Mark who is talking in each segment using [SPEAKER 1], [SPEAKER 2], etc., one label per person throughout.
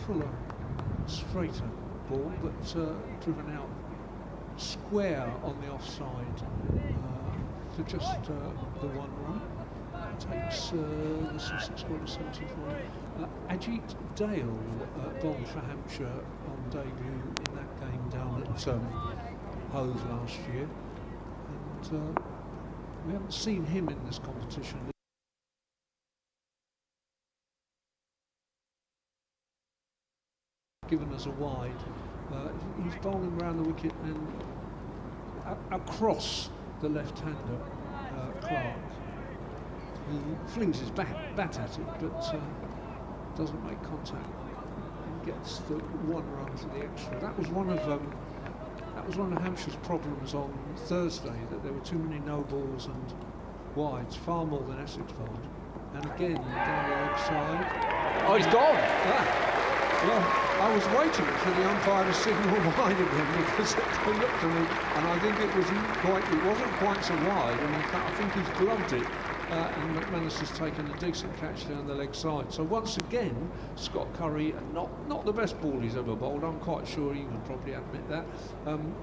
[SPEAKER 1] fuller, straighter ball, but driven out square on the offside for just the 1 run. Takes the Sussex squad to 74. Ajit Dale bowled for Hampshire on debut in that game down at Hove last year, and we haven't seen him in this competition. Given us a wide, he's bowling around the wicket and across the left-hander, Clark, who flings his bat at it, but doesn't make contact and gets the 1 run for the extra. That was one of Hampshire's problems on Thursday, that there were too many no balls and wides, far more than Essex bowled. And again, down the leg side.
[SPEAKER 2] Oh, he's gone!
[SPEAKER 1] Well, I was waiting for the umpire to signal wide again, because they looked at me, and I think it wasn't quite so wide, and in fact I think he's gloved it, and McManus has taken a decent catch down the leg side. So once again, Scott Curry, not the best ball he's ever bowled, I'm quite sure he would probably admit that,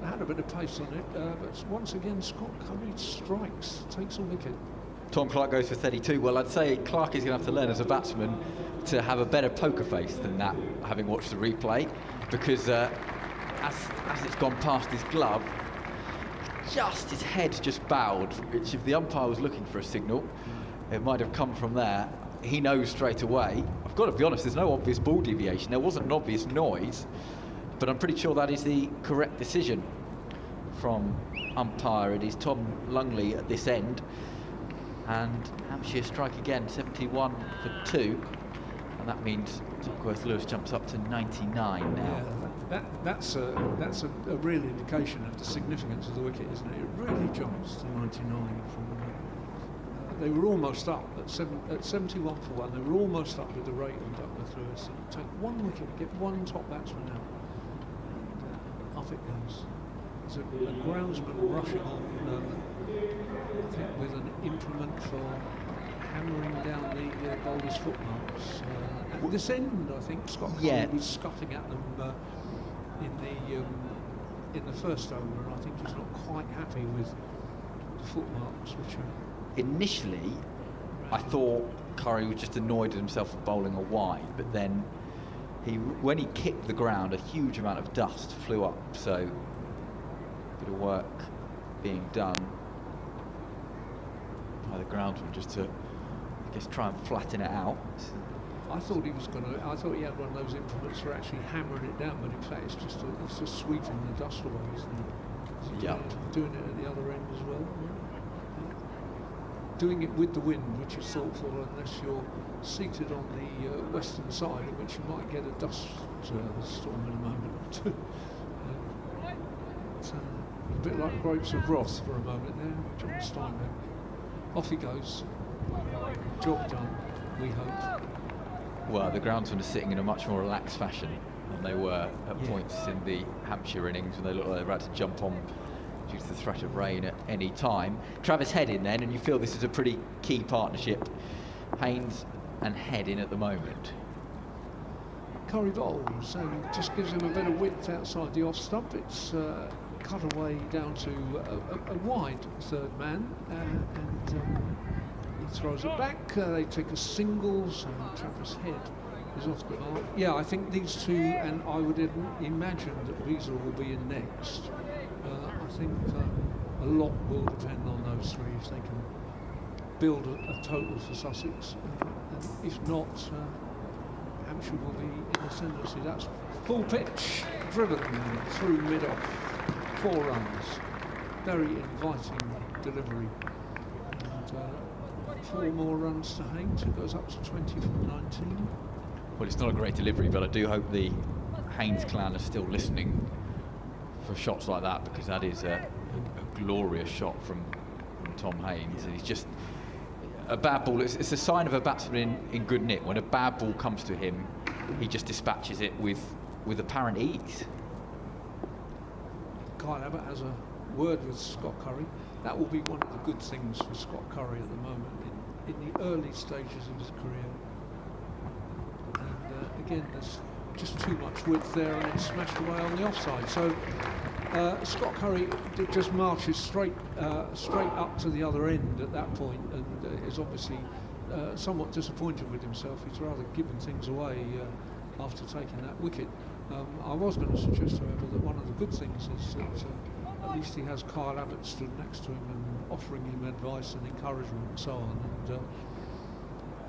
[SPEAKER 1] had a bit of pace on it, but once again Scott Curry strikes, takes a wicket.
[SPEAKER 2] Tom Clark goes for 32. Well, I'd say Clark is going to have to learn as a batsman to have a better poker face than that, having watched the replay, because as it's gone past his glove, just his head just bowed, which if the umpire was looking for a signal, it might have come from there. He knows straight away. I've got to be honest, there's no obvious ball deviation. There wasn't an obvious noise, but I'm pretty sure that is the correct decision from umpire. It is Tom Lungley at this end. And Hampshire strike again, 71 for 2, and that means Duckworth-Lewis jumps up to 99 now.
[SPEAKER 1] Yeah, that's a real indication of the significance of the wicket, isn't it? It really jumps to 99 from. They were almost up at 71 for 1. They were almost up with the rate on Duckworth-Lewis. And take 1 wicket, get 1 top batsman out, and up it goes. There's a groundsman rushing on. I think with an implement for hammering down the bowler's footmarks. At this end, I think Scott Curry was scuffing at them in the first over, and I think he's not quite happy with the footmarks, which are...
[SPEAKER 2] Initially, I thought Curry was just annoyed at himself for bowling a wide, but then when he kicked the ground, a huge amount of dust flew up, so a bit of work being done by the groundsman just to, I guess, try and flatten it out.
[SPEAKER 1] I thought he had one of those implements for actually hammering it down, but in fact it's just sweeping the dust away, isn't it?
[SPEAKER 2] Yeah.
[SPEAKER 1] Doing it at the other end as well. Doing it with the wind, which is thoughtful, unless you're seated on the western side, in which you might get a dust storm in a moment or two. A bit like grapes of wrath for a moment there, John Steinbeck. Off he goes. Job done, we hope.
[SPEAKER 2] Well, the groundsmen are sitting in a much more relaxed fashion than they were at points in the Hampshire innings, when they looked like they were about to jump on due to the threat of rain at any time. Travis Head in then, and you feel this is a pretty key partnership. Haynes and Head in at the moment.
[SPEAKER 1] Curry bowls and just gives him a bit of width outside the off stump. It's cut away down to a wide third man, and he throws it back. They take a single, so Travis Head is off the mark. Yeah, I think these two, and I would imagine that Wiesel will be in next. I think a lot will depend on those three if they can build a total for Sussex, and if not, Hampshire will be in ascendancy. That's full pitch, driven through mid-off, 4 runs, very inviting delivery, and 4 more runs to Haynes, it goes up to 20 from 19.
[SPEAKER 2] Well, it's not a great delivery, but I do hope the Haynes clan are still listening for shots like that, because that is a glorious shot from Tom Haynes, and he's just a bad ball. It's a sign of a batsman in good nick. When a bad ball comes to him, he just dispatches it with apparent ease.
[SPEAKER 1] Kyle Abbott has a word with Scott Curry. That will be one of the good things for Scott Curry at the moment in the early stages of his career. And again, there's just too much width there, and it's smashed away on the offside. So Scott Curry just marches straight up to the other end at that point, and is obviously somewhat disappointed with himself. He's rather given things away after taking that wicket. I was going to suggest, however, that one of the good things is that at least he has Kyle Abbott stood next to him and offering him advice and encouragement and so on. And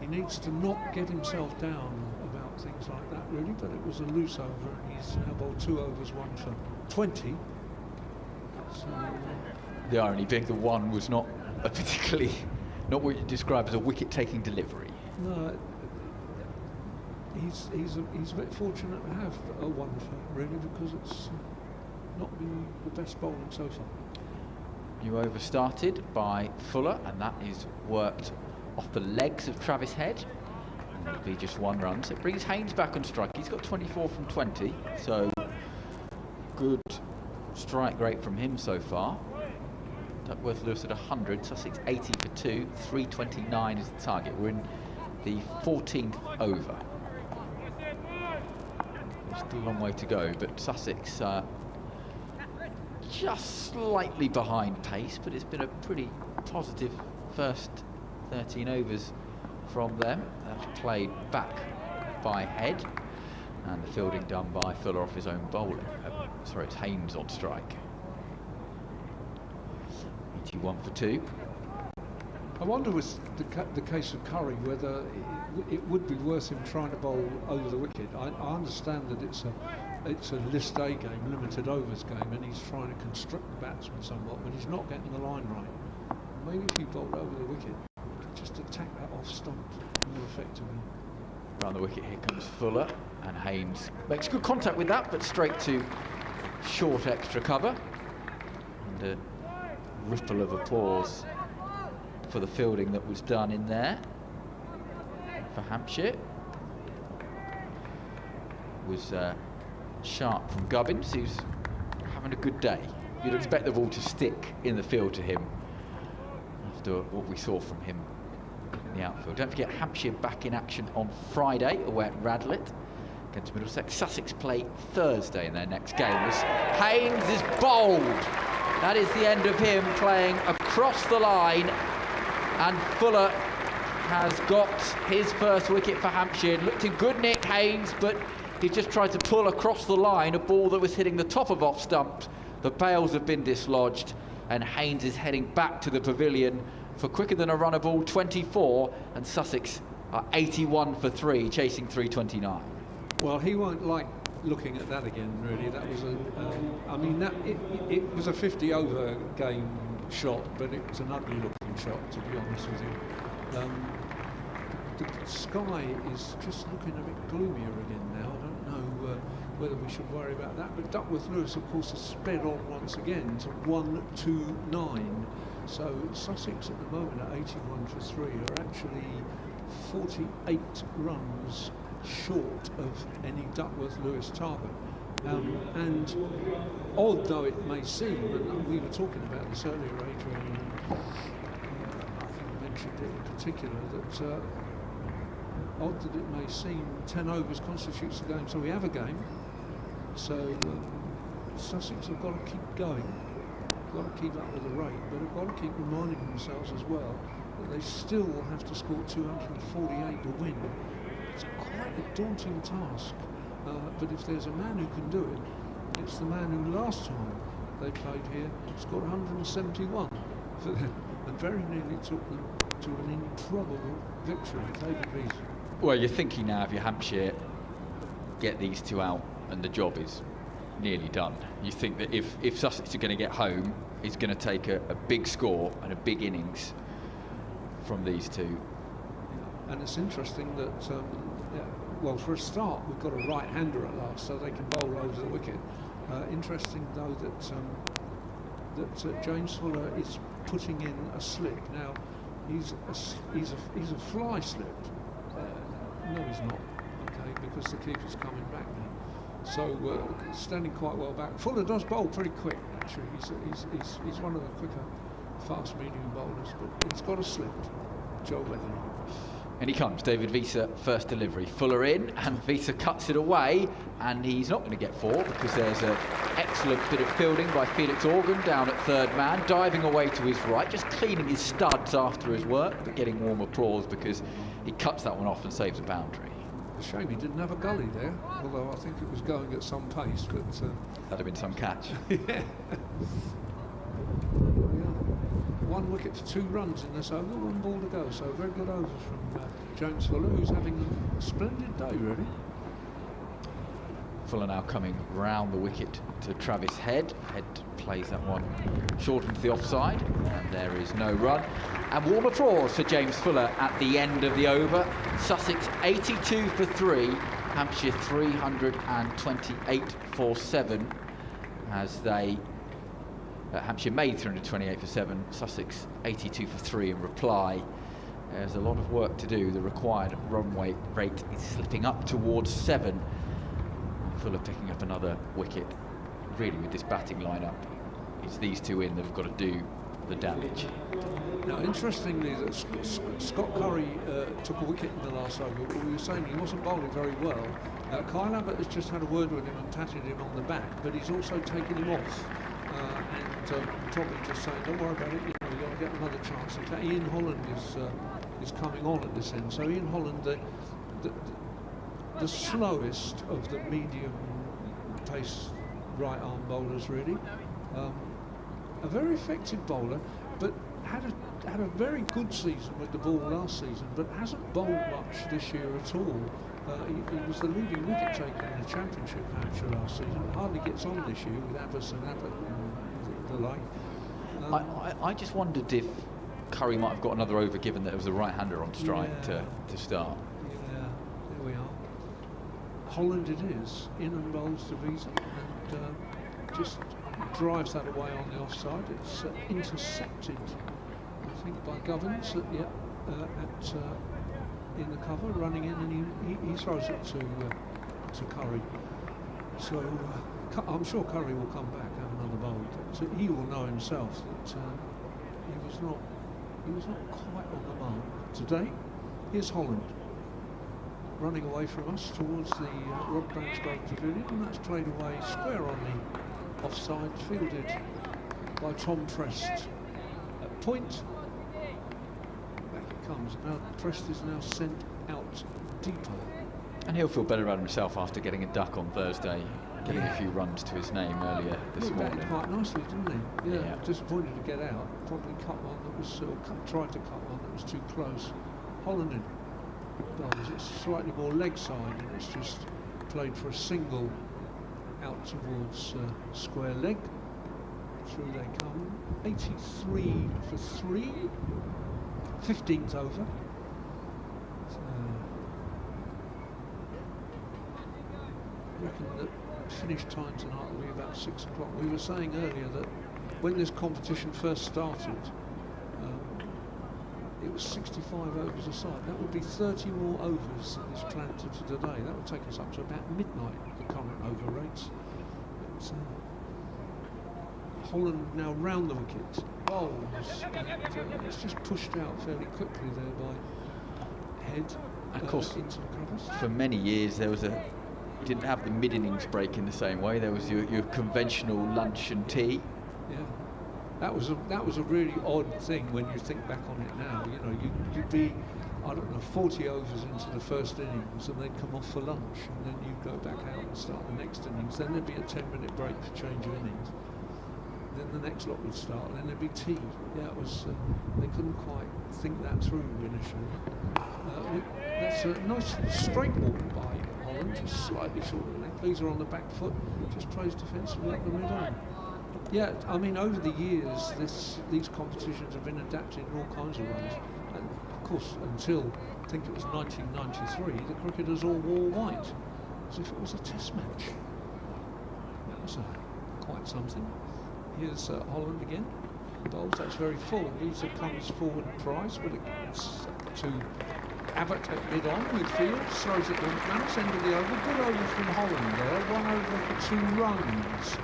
[SPEAKER 1] he needs to not get himself down about things like that, really. But it was a loose over, and he's now bowled 2 overs, 1 for 20. So,
[SPEAKER 2] the irony being the one was not a particularly, not what you describe as a wicket-taking delivery.
[SPEAKER 1] No, he's a bit fortunate to have a 1 for, really, because it's not been the best bowling so far.
[SPEAKER 2] New over started by Fuller, and that is worked off the legs of Travis Head. And it'll be just 1 run. So it brings Haynes back on strike. He's got 24 from 20, so good strike rate from him so far. Duckworth Lewis at 100, Sussex 80 for 2, 329 is the target. We're in the 14th over. There's still a long way to go, but Sussex just slightly behind pace, but it's been a pretty positive first 13 overs from them. That's played back by Head, and the fielding done by Fuller off his own bowling. Sorry, it's Haynes on strike. 81 for 2.
[SPEAKER 1] I wonder with the case of Curry whether it would be worth him trying to bowl over the wicket. I understand that it's a list A game, limited overs game, and he's trying to constrict the batsman somewhat, but he's not getting the line right. Maybe if he bowled over the wicket, he could just attack that off stump more effectively.
[SPEAKER 2] Around the wicket, here comes Fuller, and Haynes makes good contact with that, but straight to short extra cover. And a ripple of applause for the fielding that was done in there for Hampshire. Was sharp from Gubbins, who's having a good day. You'd expect the ball to stick in the field to him after what we saw from him in the outfield. Don't forget, Hampshire back in action on Friday away at Radlett against Middlesex. Sussex play Thursday in their next game. As Haynes is bowled. That is the end of him playing across the line, and Fuller has got his first wicket for Hampshire. Looked in good nick, Haynes, but he just tried to pull across the line a ball that was hitting the top of off stump. The bails have been dislodged, and Haynes is heading back to the pavilion for quicker than a runner ball, 24, and Sussex are 81 for 3, chasing 329.
[SPEAKER 1] Well, he won't like looking at that again, really. That was I mean, it was a 50 over game shot, but it was an ugly looking shot, to be honest with you. The sky is just looking a bit gloomier again now. I don't know whether we should worry about that, but Duckworth Lewis, of course, has sped on once again to 129. So Sussex at the moment at 81 for 3 are actually 48 runs short of any Duckworth Lewis target. And odd though it may seem, and we were talking about this earlier, Adrian, I think I mentioned it in particular, that odd that it may seem, 10 overs constitutes a game, so we have a game. So Sussex have got to keep going, got to keep up with the rate, but they've got to keep reminding themselves as well that they still will have to score 248 to win. It's quite a daunting task, but if there's a man who can do it, it's the man who last time they played here scored 171 for them, and very nearly took them to an improbable victory, David Beasley.
[SPEAKER 2] Well, you're thinking now, if you're Hampshire, get these 2 out and the job is nearly done. You think that if Sussex are going to get home, it's going to take a big score and a big innings from these 2.
[SPEAKER 1] And it's interesting that, well, for a start, we've got a right-hander at last, so they can bowl over the wicket. Interesting, though, that James Fuller is putting in a slip. Now, he's a fly slip. No, he's not. Okay, because the keeper's coming back now. So standing quite well back. Fuller does bowl pretty quick. Actually, he's one of the quicker, fast medium bowlers, but it's got a slip. Joe Weatherly.
[SPEAKER 2] And he comes, David Wiese, first delivery. Fuller in, and Wiese cuts it away, and he's not going to get 4 because there's an excellent bit of fielding by Felix Organ down at third man, diving away to his right, just cleaning his studs after his work, but getting warm applause because he cuts that one off and saves a boundary.
[SPEAKER 1] A shame he didn't have a gully there, although I think it was going at some pace, but...
[SPEAKER 2] That'd have been some catch.
[SPEAKER 1] Yeah. 1 wicket for 2 runs in this over, 1 ball to go, so very good over from James Fuller, who's having a splendid day, really.
[SPEAKER 2] Fuller now coming round the wicket to Travis Head. Head plays that one short into the offside, and there is no run. And warm applause for James Fuller at the end of the over. Sussex 82 for 3, Hampshire 328 for 7, as they... Hampshire made 328 for 7, Sussex 82 for 3 in reply. There's a lot of work to do. The required run rate is slipping up towards 7. Fuller picking up another wicket. Really, with this batting lineup, it's these 2 in that have got to do the damage.
[SPEAKER 1] Now, interestingly, that Scott Curry took a wicket in the last over. We were saying he wasn't bowling very well. Kyle Abbott has just had a word with him and patted him on the back, but he's also taken him off. And probably just saying, don't worry about it, you know, you've got to get another chance. In fact, Ian Holland is coming on at this end. So Ian Holland, the slowest of the medium pace right arm bowlers, really. A very effective bowler, but had a very good season with the ball last season, but hasn't bowled much this year at all. He was the leading wicket taker in the Championship Hampshire last season. Hardly gets on this year with Abbott and the like.
[SPEAKER 2] I just wondered if Curry might have got another over, given that it was a right-hander on strike to start.
[SPEAKER 1] Yeah, there we are. Holland it is, in and bowls to Wiese, and just drives that away on the offside. It's intercepted, I think, by Govins in the cover, running in, and he throws it to Curry. So I'm sure Curry will come back, have another bowl. So he will know himself that he was not quite on the mark today. Here's Holland running away from us towards the Rod Bransgrove Pavilion, and that's played away square on the offside, fielded by Tom Prest at point. Back it comes. Now Prest is now sent out deeper.
[SPEAKER 2] And he'll feel better about himself after getting a duck on Thursday, getting a few runs to his name earlier this morning.
[SPEAKER 1] Quite nicely, didn't he? Yeah. Disappointed to get out. Probably cut one that was, tried to cut one that was too close. Holland in. It's slightly more leg side, and it's just played for a single out towards square leg. Through they come. 83 for 3. 15th over. I reckon that finish time tonight will be about 6 o'clock. We were saying earlier that when this competition first started, it was 65 overs a side. That would be 30 more overs than is planned to today. That would take us up to about midnight, the current over rates. But, Holland now round the wicket, bowls, and it's just pushed out fairly quickly there by Head.
[SPEAKER 2] Of course,
[SPEAKER 1] into the covers.
[SPEAKER 2] For many years there was you didn't have the mid-innings break in the same way. There was your conventional lunch and tea.
[SPEAKER 1] Yeah. That was a really odd thing when you think back on it now. You know, you'd be, I don't know, 40 overs into the first innings, and they'd come off for lunch, and then you'd go back out and start the next innings. Then there'd be a 10-minute break for change of innings. Then the next lot would start, and then there'd be tea. Yeah, it was. They couldn't quite think that through initially. That's a nice straight ball by Holland, just slightly short of the neck. These are on the back foot, just plays defensively up the middle. Yeah, I mean, over the years, these competitions have been adapted in all kinds of ways. And of course, until I think it was 1993, the cricketers all wore white, as if it was a test match. That was quite something. Here's Holland again. Bowls, that's very full. Wiese comes forward price, but it's to Abbott at mid-on with Fields, throws it to McManus, end of the over. Good over from Holland there, 1 over for 2 runs.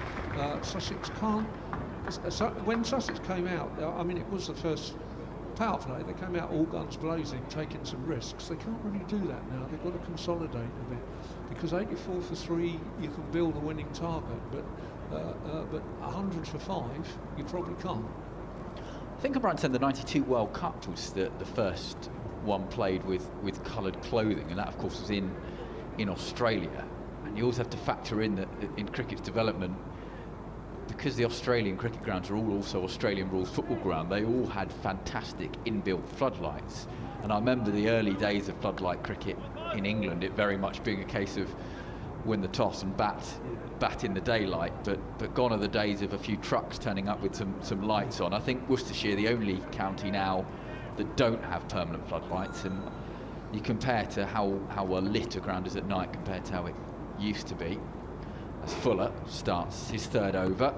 [SPEAKER 1] Sussex can't. So when Sussex came out, I mean, it was the first power play. They came out all guns blazing, taking some risks. They can't really do that now. They've got to consolidate a bit, because 84 for 3, you can build a winning target, but 100 for 5, you probably can't.
[SPEAKER 2] I think I'm right in saying the 92 World Cup was the first one played with coloured clothing, and that of course was in Australia. And you also have to factor in that in cricket's development, because the Australian cricket grounds are all also Australian rules football ground, they all had fantastic inbuilt floodlights. And I remember the early days of floodlight cricket in England, it very much being a case of win the toss and bat in the daylight, but gone are the days of a few trucks turning up with some lights on. I think Worcestershire, the only county now that don't have permanent floodlights, and you compare to how well lit a ground is at night compared to how it used to be. As Fuller starts his third over,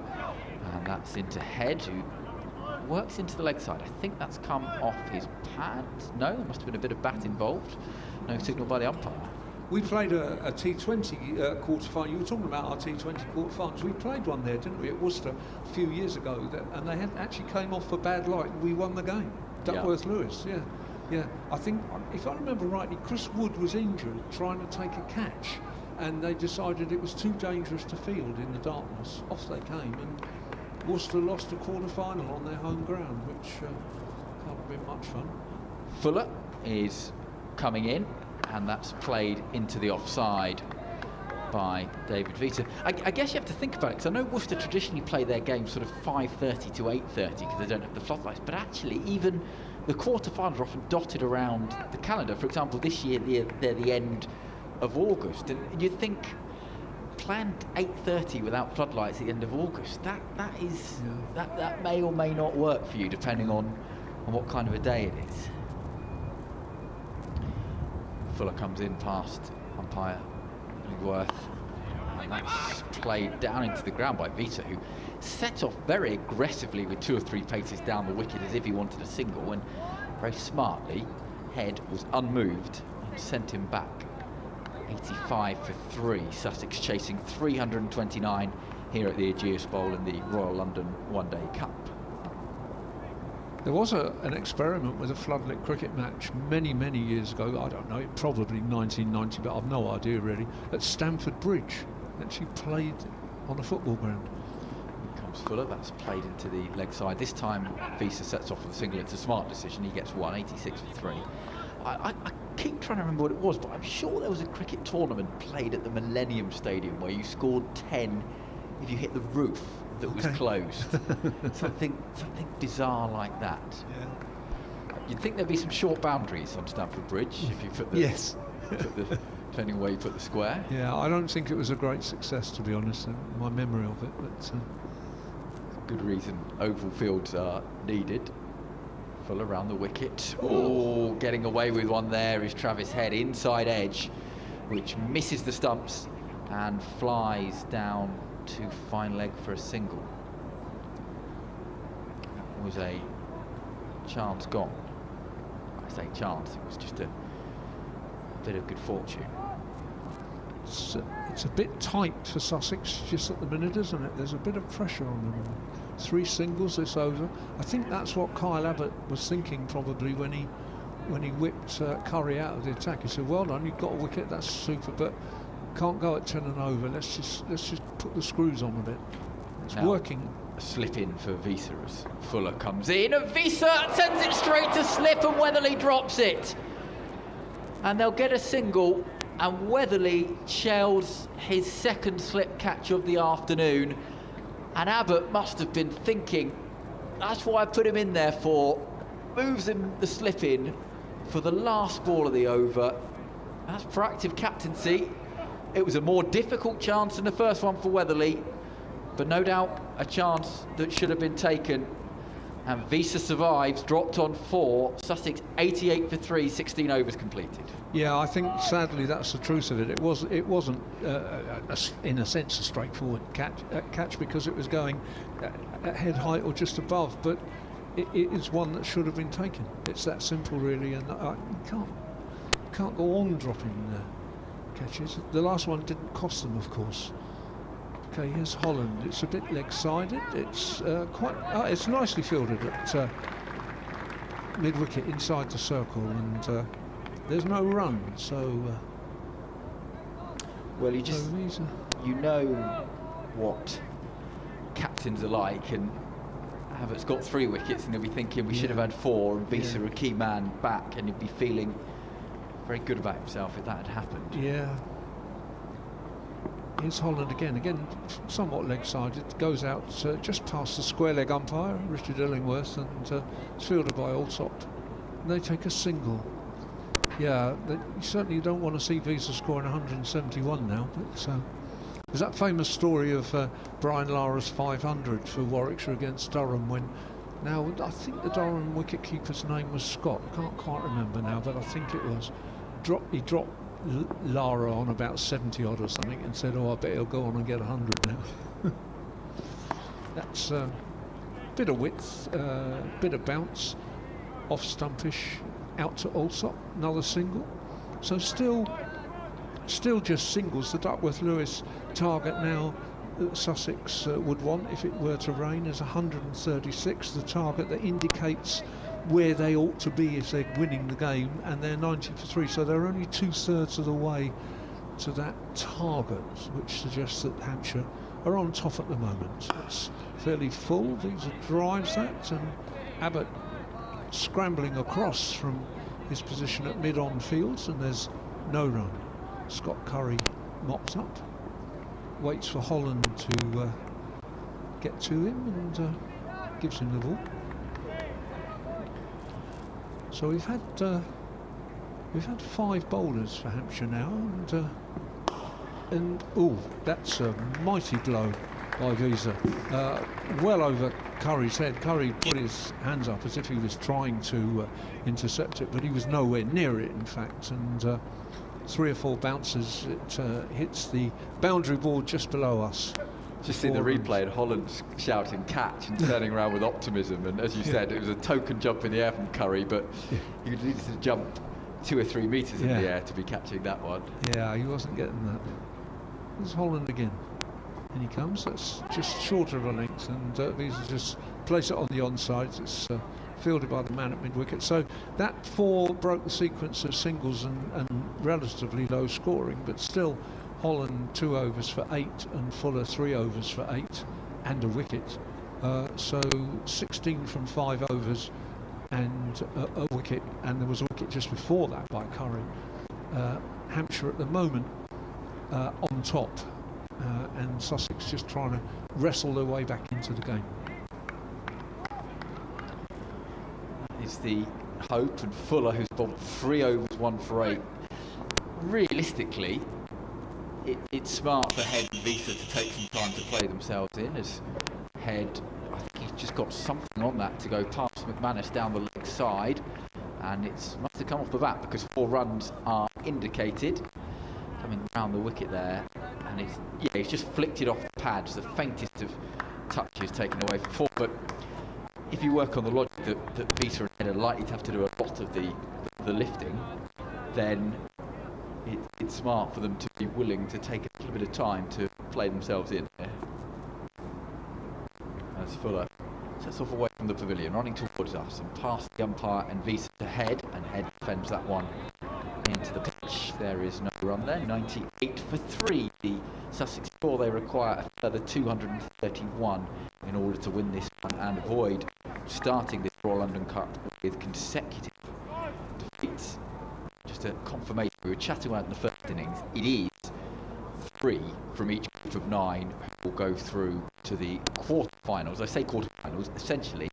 [SPEAKER 2] and that's into Head, who works into the leg side. I think that's come off his pad. No, there must have been a bit of bat involved. No signal by the umpire.
[SPEAKER 1] We played a T20 quarter-final. You were talking about our T20 quarter-finals. We played one there, didn't we, at Worcester a few years ago, and they had actually came off for bad light, and we won the game. Duckworth-Lewis, yeah. I think, if I remember rightly, Chris Wood was injured trying to take a catch, and they decided it was too dangerous to field in the darkness. Off they came, and Worcester lost a quarter-final on their home ground, which can't have been much fun.
[SPEAKER 2] Fuller is coming in, and that's played into the offside by David Vita. I guess you have to think about it, because I know Worcester traditionally play their games sort of 5:30 to 8:30 because they don't have the floodlights, but actually even the quarter-finals are often dotted around the calendar. For example, this year they're the end of August, and you'd think planned 8:30 without floodlights at the end of August, that may or may not work for you depending on what kind of a day it is. Fuller comes in past umpire Worth, and that's played down into the ground by Vita, who sets off very aggressively with 2 or 3 paces down the wicket as if he wanted a single, and very smartly Head was unmoved and sent him back. 85 for 3, Sussex chasing 329 here at the Ageas Bowl in the Royal London One Day Cup.
[SPEAKER 1] There was an experiment with a floodlit cricket match many years ago. I don't know, probably 1990, but I've no idea really. At Stamford Bridge, actually played on a football ground.
[SPEAKER 2] Here comes Fuller, that's played into the leg side. This time Visa sets off with a single. It's a smart decision. He gets 1, 86 for 3. I keep trying to remember what it was, but I'm sure there was a cricket tournament played at the Millennium Stadium where you scored 10 if you hit the roof that was closed. something bizarre like that. Yeah. You'd think there'd be some short boundaries on Stamford Bridge if you put the depending on where you put the square.
[SPEAKER 1] Yeah, I don't think it was a great success, to be honest, my memory of it, but
[SPEAKER 2] good reason oval fields are needed. Full around the wicket. Oh, getting away with one there is Travis Head, inside edge, which misses the stumps and flies down to fine leg for a single. That was a chance gone. I say chance, it was just a bit of good fortune.
[SPEAKER 1] It's a bit tight for Sussex just at the minute, isn't it? There's a bit of pressure on them. 3 singles this over. I think that's what Kyle Abbott was thinking probably when he whipped Curry out of the attack. He said, well done, you've got a wicket, that's super, but can't go at 10 and over. Let's just put the screws on a bit. It's now working.
[SPEAKER 2] A slip in for Visa as Fuller comes in, and Visa sends it straight to slip, and Weatherly drops it. And they'll get a single, and Weatherly shells his second slip catch of the afternoon. And Abbott must have been thinking, that's what I put him in there for. Moves him the slip in for the last ball of the over. That's proactive captaincy. It was a more difficult chance than the first one for Weatherly, but no doubt a chance that should have been taken. And Visa survives, dropped on 4. Sussex 88 for 3, 16 overs completed.
[SPEAKER 1] Yeah, I think sadly that's the truth of it. It wasn't in a sense a straightforward catch because it was going at head height or just above, but it is one that should have been taken. It's that simple really, and you can't go on dropping catches. The last one didn't cost them, of course. Okay, here's Holland. It's a bit leg-sided. It's it's nicely fielded mid-wicket inside the circle, and there's no run, so
[SPEAKER 2] well, you know what captains are like, and Abbott's got 3 wickets and he'll be thinking we should have had 4, and Visa a key man back, and he'd be feeling very good about himself if that had happened.
[SPEAKER 1] Yeah. Here's Holland again somewhat leg-sided, goes out just past the square leg umpire, Richard Illingworth, and it's fielded by Allsop. And they take a single. Yeah, you certainly don't want to see Visa scoring 171 now, but there's that famous story of Brian Lara's 500 for Warwickshire against Durham, when now I think the Durham wicket-keeper's name was Scott, I can't quite remember now, but I think it was. He dropped Lara on about 70 odd or something and said, oh, I bet he'll go on and get 100 now. That's a bit of width, bit of bounce, off stumpish, out to Allsop, another single. So still just singles. The Duckworth-Lewis target now that Sussex would want if it were to rain is 136, the target that indicates where they ought to be if they're winning the game, and they're 90 for 3, so they're only 2/3 of the way to that target, which suggests that Hampshire are on top at the moment. It's fairly full. Visa drives that, and Abbott scrambling across from his position at mid-on fields, and there's no run. Scott Curry mops up, waits for Holland to get to him, and gives him the ball. So we've had 5 bowlers for Hampshire now, and oh, that's a mighty blow by Visa, well over Curry's head. Curry put his hands up as if he was trying to intercept it, but he was nowhere near it, in fact, and 3 or 4 bounces, it hits the boundary board just below us.
[SPEAKER 2] Just see the replay and Holland shouting catch and turning around with optimism, and as you said, it was a token jump in the air from Curry, but he needed to jump 2 or 3 metres in the air to be catching that one.
[SPEAKER 1] Yeah, he wasn't getting that. There's Holland again. And he comes, that's just shorter of a length, and Visa just place it on the onside. It's fielded by the man at mid-wicket. So that 4 broke the sequence of singles and relatively low scoring, but still Holland 2 overs for 8 and Fuller 3 overs for 8 and a wicket. So 16 from 5 overs and a wicket, and there was a wicket just before that by Curry. Hampshire at the moment on top, and Sussex just trying to wrestle their way back into the game.
[SPEAKER 2] That is the hope, and Fuller, who's bowled 3 overs, 1 for 8. Realistically, it's smart for Head and Visa to take some time to play themselves in, as Head, I think he's just got something on that to go past McManus down the leg side, and it must have come off the bat because 4 runs are indicated coming round the wicket there, and he's just flicked it off the pads, the faintest of touches taken away from 4. But if you work on the logic that Visa and Head are likely to have to do a lot of the lifting, then it's smart for them to be willing to take a little bit of time to play themselves in. As Fuller sets off away from the pavilion, running towards us and past the umpire and Visa to Head, and Head defends that one into the pitch. There is no run there. 98 for 3. The Sussex score, they require a further 231 in order to win this one and avoid starting this Royal London Cup with consecutive defeats. Just a confirmation. We were chatting about in the first innings. It is 3 from each group of 9 who will go through to the quarterfinals. I say quarterfinals, essentially,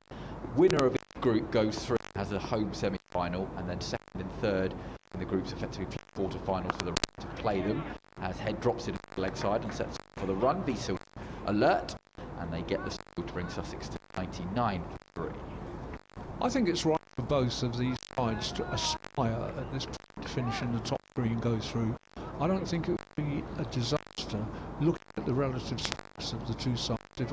[SPEAKER 2] winner of each group goes through, has a home semi-final, and then second and third in the groups effectively play quarterfinals for the right to play them. As Head drops it at the leg side and sets for the run, Visa alert, and they get the score to bring Sussex to 99 for 3.
[SPEAKER 1] I think it's right for both of these sides to aspire at this point to finish in the top 3 and go through. I don't think it would be a disaster looking at the relative strengths of the 2 sides. If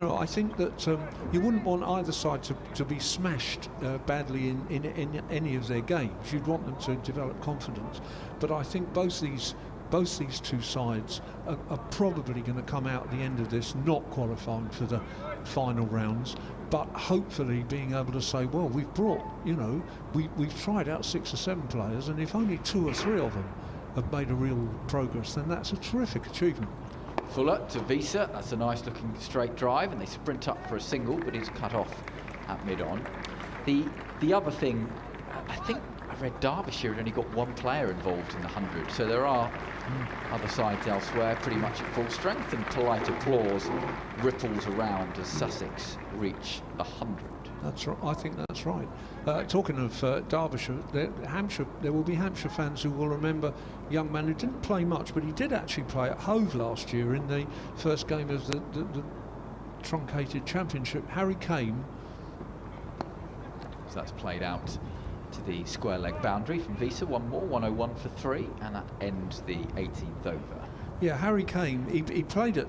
[SPEAKER 1] No, I think that you wouldn't want either side to be smashed badly in any of their games. You'd want them to develop confidence. But I think both these two sides are probably going to come out at the end of this not qualifying for the final rounds, but hopefully being able to say, well, we've brought, we've tried out 6 or 7 players, and if only 2 or 3 of them have made a real progress, then that's a terrific achievement.
[SPEAKER 2] Fuller to Visa, that's a nice looking straight drive, and they sprint up for a single, but he's cut off at mid-on. The other thing, I think I read Derbyshire had only got 1 player involved in the 100, so there are other sides elsewhere pretty much at full strength, and polite applause ripples around as Sussex reach 100.
[SPEAKER 1] That's right. I think that's right. Talking of Derbyshire, Hampshire, there will be Hampshire fans who will remember a young man who didn't play much, but he did actually play at Hove last year in the first game of the truncated championship. Harry Kane.
[SPEAKER 2] So that's played out to the square leg boundary from Visa. One more, 101 for 3, and that ends the 18th over.
[SPEAKER 1] Yeah, Harry Kane. He played at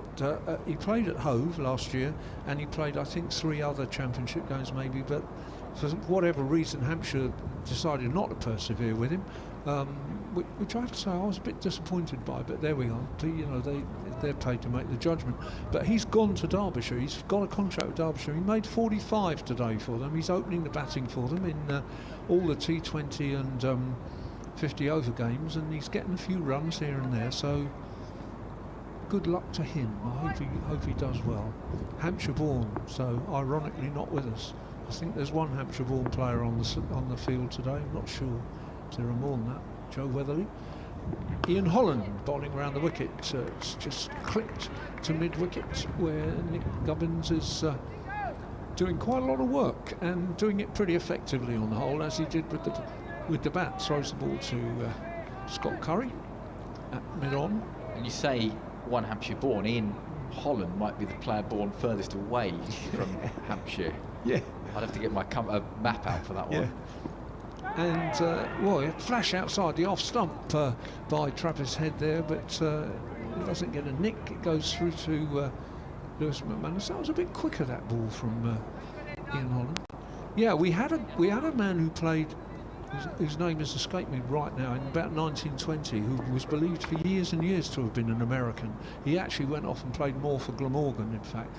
[SPEAKER 1] Hove last year, and he played, I think, 3 other championship games maybe. But for whatever reason, Hampshire decided not to persevere with him, which I have to say I was a bit disappointed by. But there we are. They're paid to make the judgment. But he's gone to Derbyshire. He's got a contract with Derbyshire. He made 45 today for them. He's opening the batting for them in all the T20 and 50 over games, and he's getting a few runs here and there. So good luck to him. I hope he does well. Hampshire born, so ironically not with us. I think there's 1 Hampshire born player on the field today. I'm not sure if there are more than that. Joe Weatherly. Ian Holland bowling around the wicket. It's just clipped to mid-wicket, where Nick Gubbins is doing quite a lot of work and doing it pretty effectively on the whole, as he did with the bat. Throws the ball to Scott Curry at mid-on.
[SPEAKER 2] And you say 1 Hampshire born, Ian Holland might be the player born furthest away from Hampshire.
[SPEAKER 1] Yeah,
[SPEAKER 2] I'd have to get my map out for that one.
[SPEAKER 1] And a flash outside the off stump by Travis Head there, but it doesn't get a nick. It goes through to Lewis McManus. That was a bit quicker, that ball from Ian Holland. Yeah, we had a man who played, whose name has escaped me right now, in about 1920, who was believed for years and years to have been an American. He actually went off and played more for Glamorgan, in fact.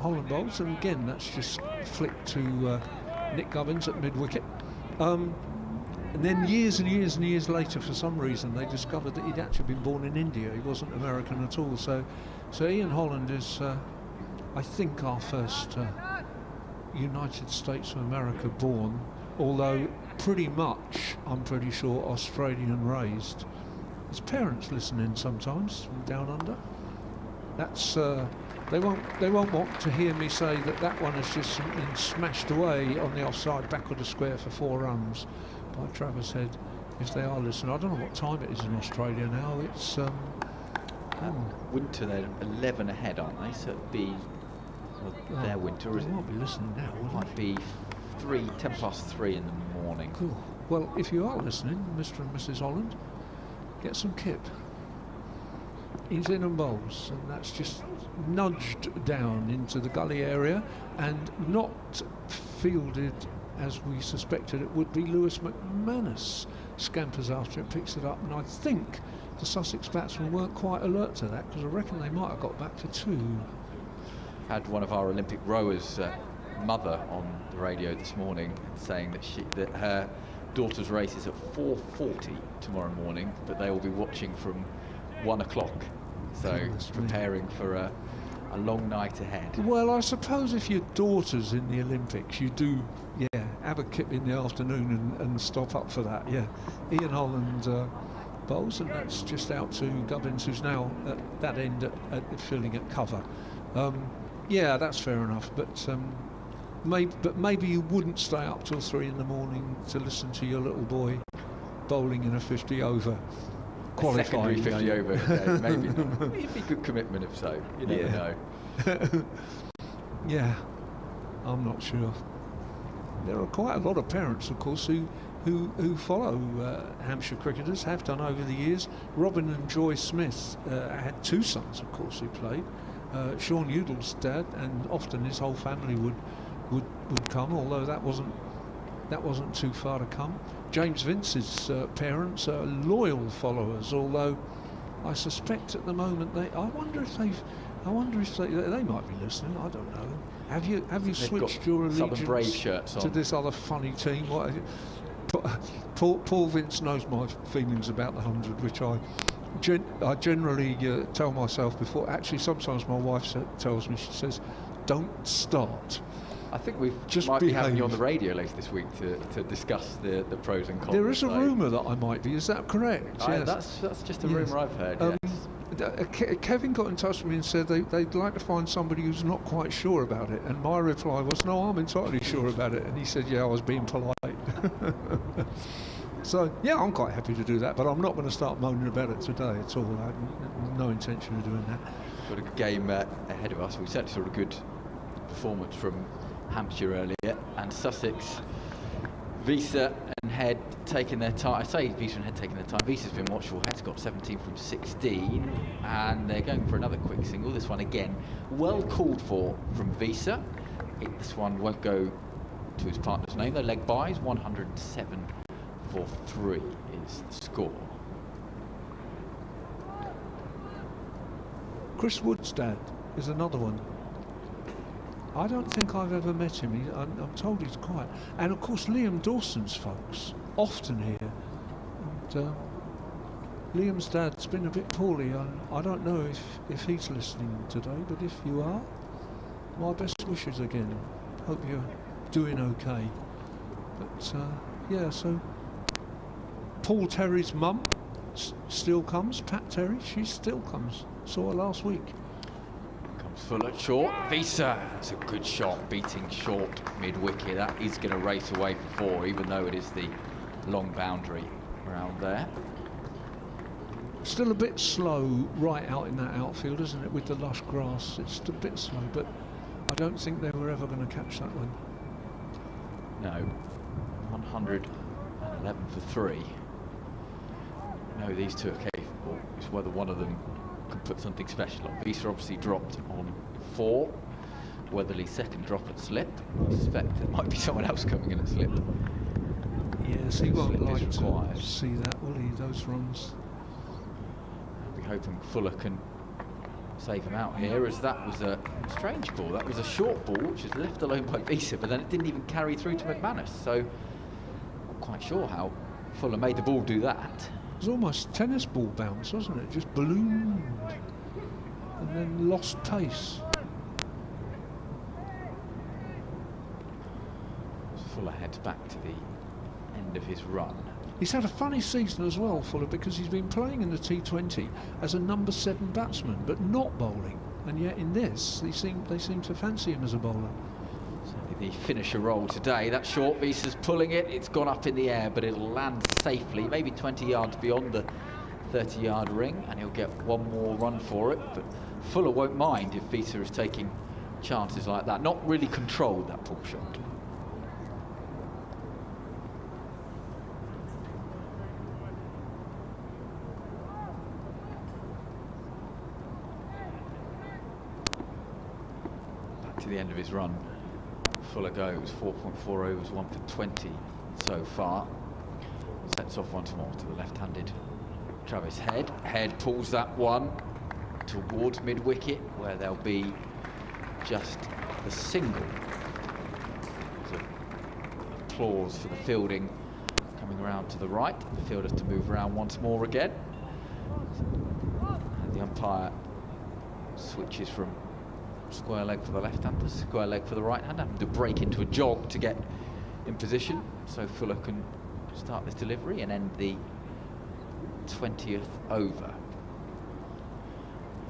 [SPEAKER 1] Holland bowls, and again that's just flicked to Nick Gubbins at mid-wicket. And then years and years and years later, for some reason, they discovered that he'd actually been born in India. He wasn't American at all. So Ian Holland is, I think, our first United States of America born, although pretty much, I'm pretty sure, Australian raised. His parents listen in sometimes from down under. That's they won't want to hear me say that one has just been smashed away on the offside back of the square for 4 runs by Travis Head, if they are listening. I don't know what time it is in Australia now. It's
[SPEAKER 2] winter. They're 11 ahead, aren't they? So it'd be their winter, is it?
[SPEAKER 1] They won't be listening now, will
[SPEAKER 2] Might be 10 past 3 in the morning.
[SPEAKER 1] Cool. Well, if you are listening, Mr. and Mrs. Holland, get some kit. He's in and bowls, and that's just nudged down into the gully area and not fielded as we suspected it would be. Lewis McManus scampers after it, picks it up, and I think the Sussex batsmen weren't quite alert to that, because I reckon they might have got back for 2.
[SPEAKER 2] Had one of our Olympic rowers' mother on the radio this morning saying that her daughter's race is at 4:40 tomorrow morning, but they will be watching from 1 o'clock. So preparing for a long night ahead. Well,
[SPEAKER 1] I suppose if your daughter's in the Olympics, you do, have a kip in the afternoon and stop up for that. Yeah, Ian Holland bowls, and that's just out to Gubbins, who's now at that end at filling at cover. Yeah, that's fair enough, but maybe you wouldn't stay up till 3 in the morning to listen to your little boy bowling in a 50 over.
[SPEAKER 2] Secondary 50 over, yeah, maybe not. It'd be good commitment if so. You never know.
[SPEAKER 1] Yeah, I'm not sure. There are quite a lot of parents, of course, who follow Hampshire cricketers, have done over the years. Robin and Joy Smith had 2 sons, of course, who played. Sean Udall's dad, and often his whole family would come, although that wasn't too far to come. James Vince's parents are loyal followers, although I suspect at the moment I wonder if they might be listening. I don't know. Have you switched your allegiance
[SPEAKER 2] Brave shirts on
[SPEAKER 1] to this other funny team? Paul Vince knows my feelings about the 100, which I generally tell myself before. Actually, sometimes my wife tells me, she says, "Don't start."
[SPEAKER 2] I think we
[SPEAKER 1] Just
[SPEAKER 2] might
[SPEAKER 1] behave.
[SPEAKER 2] be having you on the radio later this week to discuss the pros and cons.
[SPEAKER 1] There is a rumour that I might be. Is that correct? Yes.
[SPEAKER 2] That's just a rumour I've heard. Yes.
[SPEAKER 1] Kevin got in touch with me and said they'd like to find somebody who's not quite sure about it, and my reply was, "No, I'm entirely sure about it." And he said, "Yeah, I was being polite." So yeah, I'm quite happy to do that, but I'm not going to start moaning about it today at all. I have no intention of doing that.
[SPEAKER 2] Got a good game ahead of us. We certainly saw a good performance from Hampshire earlier, and Sussex, Visa and Head taking their time. I say Visa and Head taking their time. Visa's been watchful. Head's got 17 from 16, and they're going for another quick single. This one again, well called for from Visa. This one won't go to his partner's name. Though leg buys 107 for 3 is the score.
[SPEAKER 1] Chris Wood's dad is another one. I don't think I've ever met him. I'm told he's quiet. And of course Liam Dawson's folks, often here. And Liam's dad's been a bit poorly. I don't know if he's listening today, but if you are, my best wishes again. Hope you're doing okay. But yeah, so Paul Terry's mum still comes. Pat Terry, she still comes. Saw her last week.
[SPEAKER 2] Full at short. Visa, it's a good shot, beating short mid-wicket. That is going to race away for 4, even though it is the long boundary around there.
[SPEAKER 1] Still a bit slow right out in that outfield, isn't it, with the lush grass? It's a bit slow, but I don't think they were ever going to catch that one.
[SPEAKER 2] No. 111 for 3. No, these two are capable. It's whether one of them can put something special on. Visa obviously dropped on 4. Weatherly's second drop at slip. I suspect there might be someone else coming in at slip.
[SPEAKER 1] Yes, he won't like
[SPEAKER 2] required.
[SPEAKER 1] to see that, will he, those runs?
[SPEAKER 2] I'll be hoping Fuller can save him out here, as that was a strange ball. That was a short ball, which was left alone by Visa, but then it didn't even carry through to McManus, so not quite sure how Fuller made the ball do that.
[SPEAKER 1] It was almost tennis ball bounce, wasn't it? Just ballooned and then lost pace.
[SPEAKER 2] Fuller heads back to the end of his run.
[SPEAKER 1] He's had a funny season as well, Fuller, because he's been playing in the T20 as a number 7 batsman, but not bowling. And yet in this, they seem to fancy him as a bowler.
[SPEAKER 2] The finisher roll today. That short, Visa's pulling it. It's gone up in the air, but it'll land safely, maybe 20 yards beyond the 30-yard ring, and he'll get one more run for it. But Fuller won't mind if Visa is taking chances like that. Not really controlled, that pull shot. Back to the end of his run. Fuller goes 4.4 overs, 1 for 20 so far. Sets off once more to the left-handed Travis Head. Head pulls that one towards mid-wicket, where there'll be just the single. There's applause for the fielding coming around to the right. The fielders to move around once more again. And the umpire switches from square leg for the left-hander, square leg for the right-hander, having to break into a jog to get in position so Fuller can start this delivery and end the 20th over.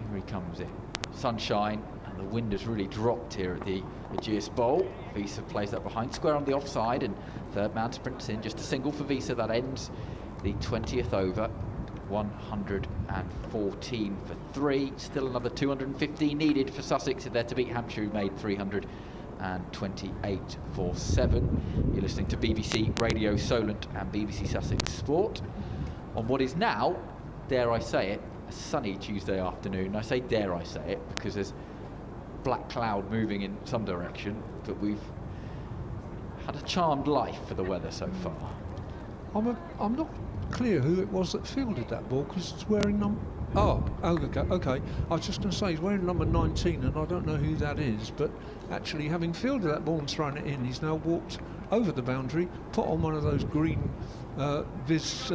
[SPEAKER 2] Here he comes in. Sunshine, and the wind has really dropped here at the Ageas Bowl. Visa plays that behind, square on the offside, and third man sprints in. Just a single for Visa. That ends the 20th over. 114 for 3. Still another 215 needed for Sussex if they're to beat Hampshire, who made 328 for 7. You're listening to BBC Radio Solent and BBC Sussex Sport on what is now, dare I say it, a sunny Tuesday afternoon. I say dare I say it because there's black cloud moving in some direction, but we've had a charmed life for the weather so far.
[SPEAKER 1] I'm not clear who it was that fielded that ball, because it's wearing number... Oh, okay. I was just going to say, he's wearing number 19, and I don't know who that is, but actually, having fielded that ball and thrown it in, he's now walked over the boundary, put on one of those green Viz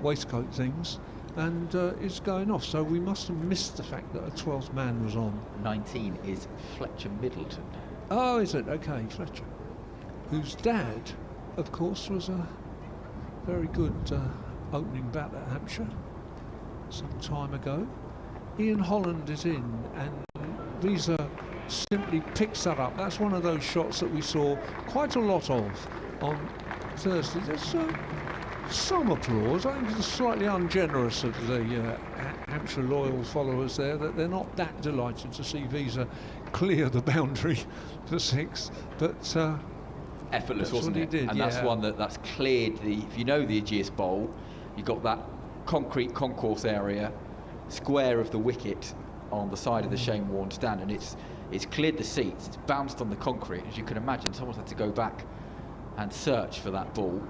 [SPEAKER 1] waistcoat things, and is going off. So we must have missed the fact that a 12th man was on.
[SPEAKER 2] 19 is Fletcher Middleton.
[SPEAKER 1] Oh, is it? Okay, Fletcher. Whose dad, of course, was a very good opening bat at Hampshire some time ago. Ian Holland is in, and Visa simply picks that up. That's one of those shots that we saw quite a lot of on Thursday. There's some applause. I think it's slightly ungenerous of the Hampshire loyal followers there, that they're not that delighted to see Visa clear the boundary for 6, but
[SPEAKER 2] effortless, wasn't it?
[SPEAKER 1] Did,
[SPEAKER 2] and
[SPEAKER 1] yeah.
[SPEAKER 2] that's one that's cleared the, if you know the Aegeus Bowl, you've got that concrete concourse area, square of the wicket on the side of the shame-worn stand, and it's cleared the seats, it's bounced on the concrete. As you can imagine, someone's had to go back and search for that ball.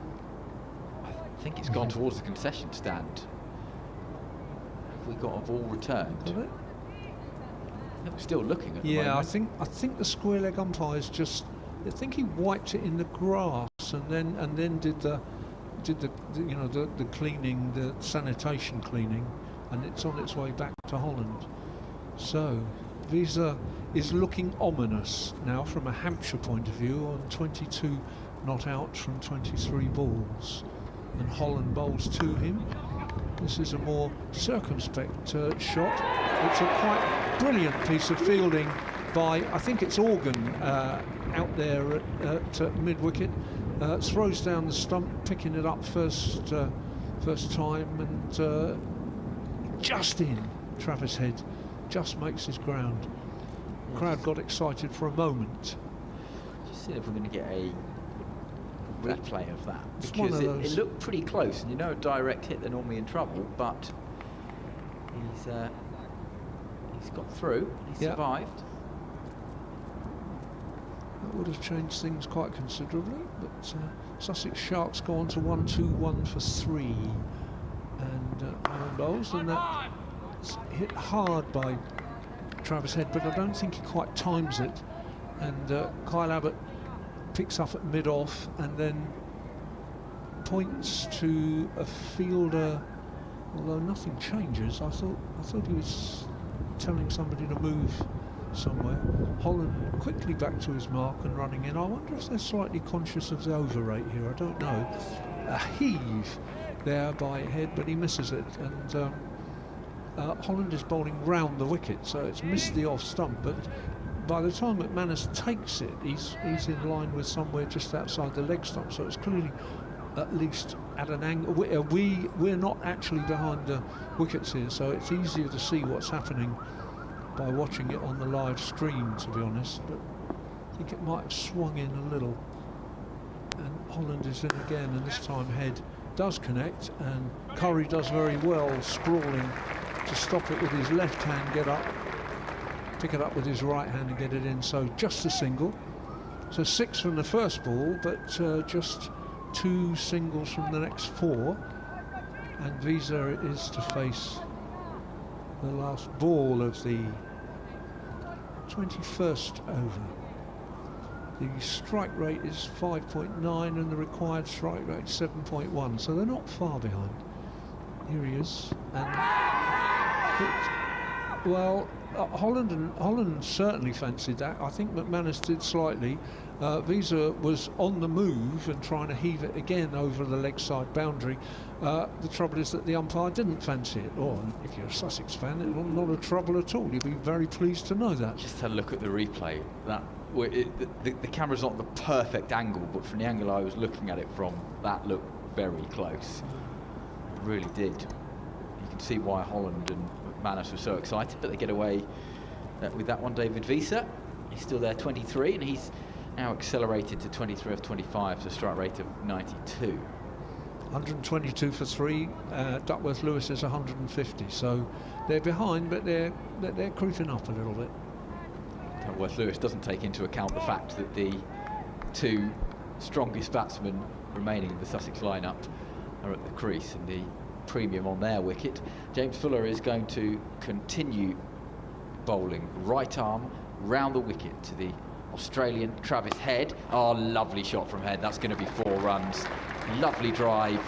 [SPEAKER 2] I think it's gone towards the concession stand. Have we got a ball returned? I'm still looking at the moment.
[SPEAKER 1] I think the square leg umpires just, I think he wiped it in the grass and then did the you know, the cleaning, the sanitation cleaning, and it's on its way back to Holland. So Visa is looking ominous now from a Hampshire point of view, on 22 not out from 23 balls, and Holland bowls to him. This is a more circumspect shot. It's a quite brilliant piece of fielding by, I think it's Organ, out there at mid-wicket. Throws down the stump, picking it up first time, and just in. Travis Head just makes his ground. Crowd got excited for a moment.
[SPEAKER 2] Just see if we're going to get a replay of that,
[SPEAKER 1] It's
[SPEAKER 2] because it looked pretty close, and you know, a direct hit, they're normally in trouble, but he's got through, he survived.
[SPEAKER 1] That would have changed things quite considerably, but Sussex Sharks go on to 1-2-1 for 3, and Alan bowls, and that's hit hard by Travis Head, but I don't think he quite times it, and Kyle Abbott picks up at mid-off and then points to a fielder, although nothing changes. I thought he was telling somebody to move somewhere. Holland quickly back to his mark and running in. I wonder if they're slightly conscious of the over rate here. I don't know. A heave there by Head, but he misses it, and Holland is bowling round the wicket, so it's missed the off stump, but by the time McManus takes it, he's in line with somewhere just outside the leg stump, so it's clearly at least at an angle. We're not actually behind the wickets here, so it's easier to see what's happening by watching it on the live stream, to be honest, but I think it might have swung in a little, and Holland is in again, and this time Head does connect, and Curry does very well sprawling to stop it with his left hand, get up, pick it up with his right hand and get it in, so just a single. So 6 from the first ball, but just 2 singles from the next 4, and Visa is to face the last ball of the 21st over. The strike rate is 5.9 and the required strike rate 7.1, so they're not far behind. Here he is, and well, Holland certainly fancied that. I think McManus did slightly. Visa was on the move and trying to heave it again over the leg side boundary. The trouble is that the umpire didn't fancy it. Or if you're a Sussex fan, it's not a trouble at all. You'd be very pleased to know that.
[SPEAKER 2] Just had a look at the replay. The camera's not the perfect angle, but from the angle I was looking at it from, that looked very close. It really did. You can see why Holland and McManus were so excited, but they get away with that one. David Visa, he's still there, 23, and he's now accelerated to 23 of 25, so strike rate of 92.
[SPEAKER 1] 122 for 3. Duckworth Lewis is 150, so they're behind, but they're creeping up a little bit.
[SPEAKER 2] Lewis doesn't take into account the fact that the two strongest batsmen remaining in the Sussex lineup are at the crease, and the premium on their wicket. James Fuller is going to continue bowling right arm round the wicket to the Australian Travis Head. Oh, lovely shot from Head. That's going to be 4 runs. Lovely drive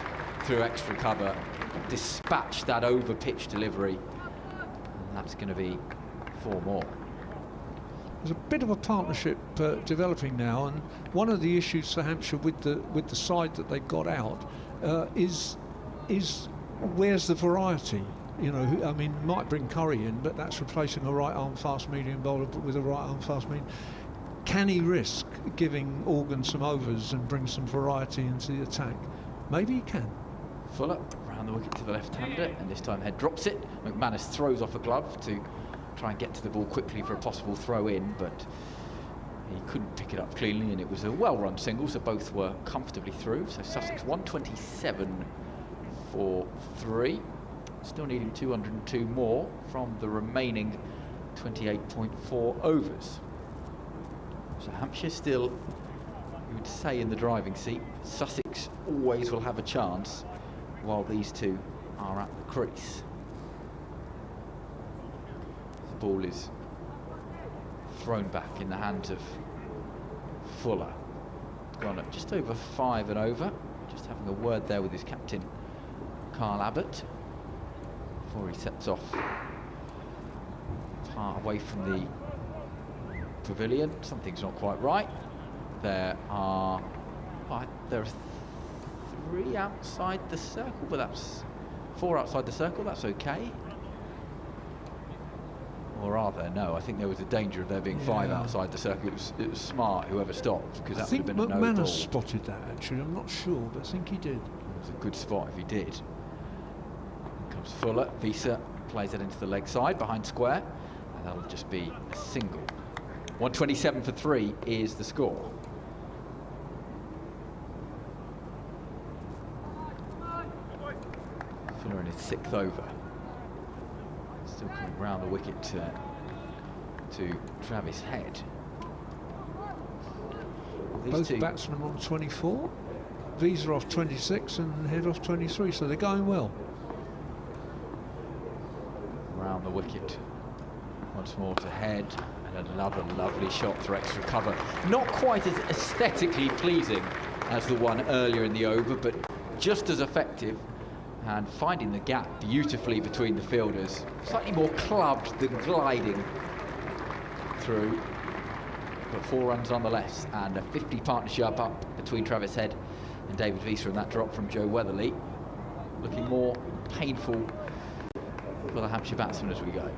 [SPEAKER 2] through extra cover. Dispatch that over pitch delivery. And that's going to be 4 more.
[SPEAKER 1] There's a bit of a partnership developing now, and one of the issues for Hampshire with the side that they've got out is where's the variety? You know, I mean, might bring Curry in, but that's replacing a right-arm fast-medium bowler with a right-arm fast-medium. Can he risk giving Organ some overs and bring some variety into the attack? Maybe he can.
[SPEAKER 2] Fuller round the wicket to the left-hander, and this time Head drops it. McManus throws off a glove to try and get to the ball quickly for a possible throw-in, but he couldn't pick it up cleanly, and it was a well-run single, so both were comfortably through. So Sussex 127 for 3. Still needing 202 more from the remaining 28.4 overs. So Hampshire still, you would say, in the driving seat. Sussex always will have a chance while these two are at the crease. The ball is thrown back in the hands of Fuller. Gone at just over 5 and over. Just having a word there with his captain, Carl Abbott, before he sets off far away from the pavilion. Something's not quite right. There are 3 outside the circle, but that's 4 outside the circle. That's okay. Or are there? No, I think there was a danger of there being 5 outside the circle. It was smart, whoever stopped, because that would have been a no ball.
[SPEAKER 1] McManus spotted that, actually. I'm not sure, but I think he did.
[SPEAKER 2] It was a good spot if he did. Here comes Fuller. Visa plays it into the leg side behind square, and that'll just be a single. 127 for 3 is the score. Fuller in his 6th over. Still coming round the wicket to Travis Head.
[SPEAKER 1] Both batsmen on 24. Visa off 26 and Head off 23, so they're going well.
[SPEAKER 2] Round the wicket once more to Head, and another lovely shot through extra cover. Not quite as aesthetically pleasing as the one earlier in the over, but just as effective, and finding the gap beautifully between the fielders. Slightly more clubbed than gliding through, but 4 runs nonetheless, and a 50 partnership up between Travis Head and David Visa, and that drop from Joe Weatherly looking more painful for the Hampshire batsmen as we go.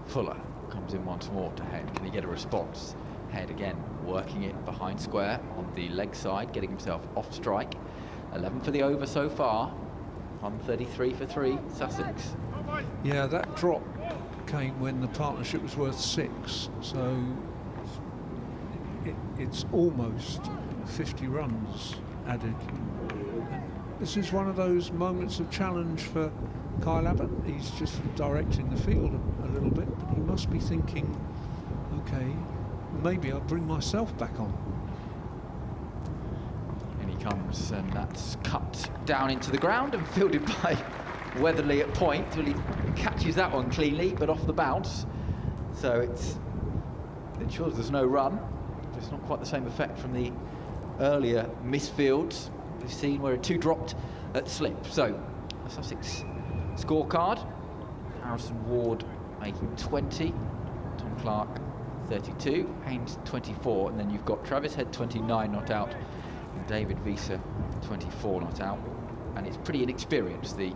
[SPEAKER 2] Fuller comes in once more to Head. Can he get a response? Head again, working it behind square on the leg side, getting himself off strike. 11 for the over so far. 133 for 3, Sussex.
[SPEAKER 1] Yeah, that drop came when the partnership was worth 6, so it's almost 50 runs added. This is one of those moments of challenge for Kyle Abbott. He's just directing the field a little bit, but he must be thinking, okay, maybe I'll bring myself back on.
[SPEAKER 2] And he comes, and that's cut down into the ground and fielded by Weatherly at point. Well, he catches that one cleanly, but off the bounce. So it ensures there's no run. It's not quite the same effect from the earlier misfields we've seen, where 2 dropped at slip. So the Sussex scorecard: Harrison Ward making 20, Tom Clark 32, Haynes 24, and then you've got Travis Head 29 not out, and David Visa 24 not out. And it's pretty inexperienced, the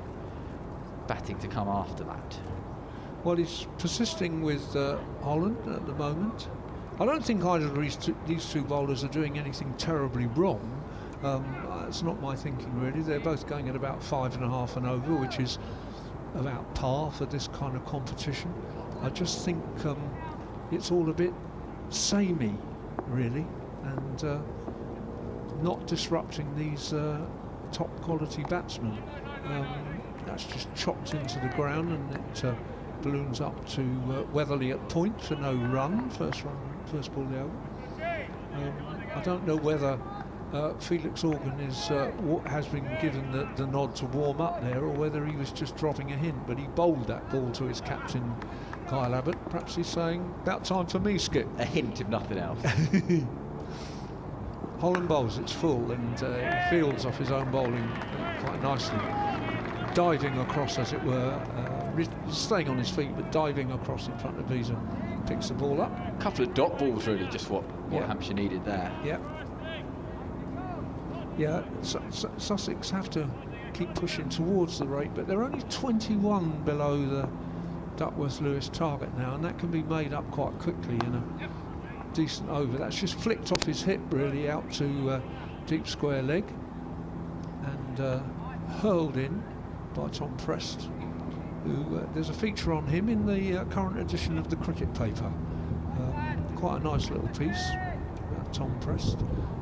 [SPEAKER 2] batting to come after that.
[SPEAKER 1] Well, he's persisting with Holland at the moment. I don't think either of these two bowlers are doing anything terribly wrong. That's not my thinking, really. They're both going at about 5.5 and over, which is about par for this kind of competition. I just think it's all a bit samey, really, and not disrupting these top quality batsmen. That's just chopped into the ground, and it balloons up to Weatherly at point for no run. First ball the over. I don't know whether Felix Organ has been given the nod to warm up there, or whether he was just dropping a hint, but he bowled that ball to his captain, Kyle Abbott. Perhaps he's saying, about time for me, Skip.
[SPEAKER 2] A hint, if nothing else.
[SPEAKER 1] Holland bowls, it's full, and he fields off his own bowling quite nicely. Diving across, as it were, staying on his feet, but diving across in front of Visa. Picks the ball up.
[SPEAKER 2] A couple of dot balls, really, just what Hampshire needed there.
[SPEAKER 1] Yeah. Yeah, Sussex have to keep pushing towards the rate, but they're only 21 below the Duckworth-Lewis target now, and that can be made up quite quickly in a decent over. That's just flicked off his hip, really, out to deep square leg, and hurled in by Tom Prest, who there's a feature on him in the current edition of the cricket paper. Quite a nice little piece about Tom Prest,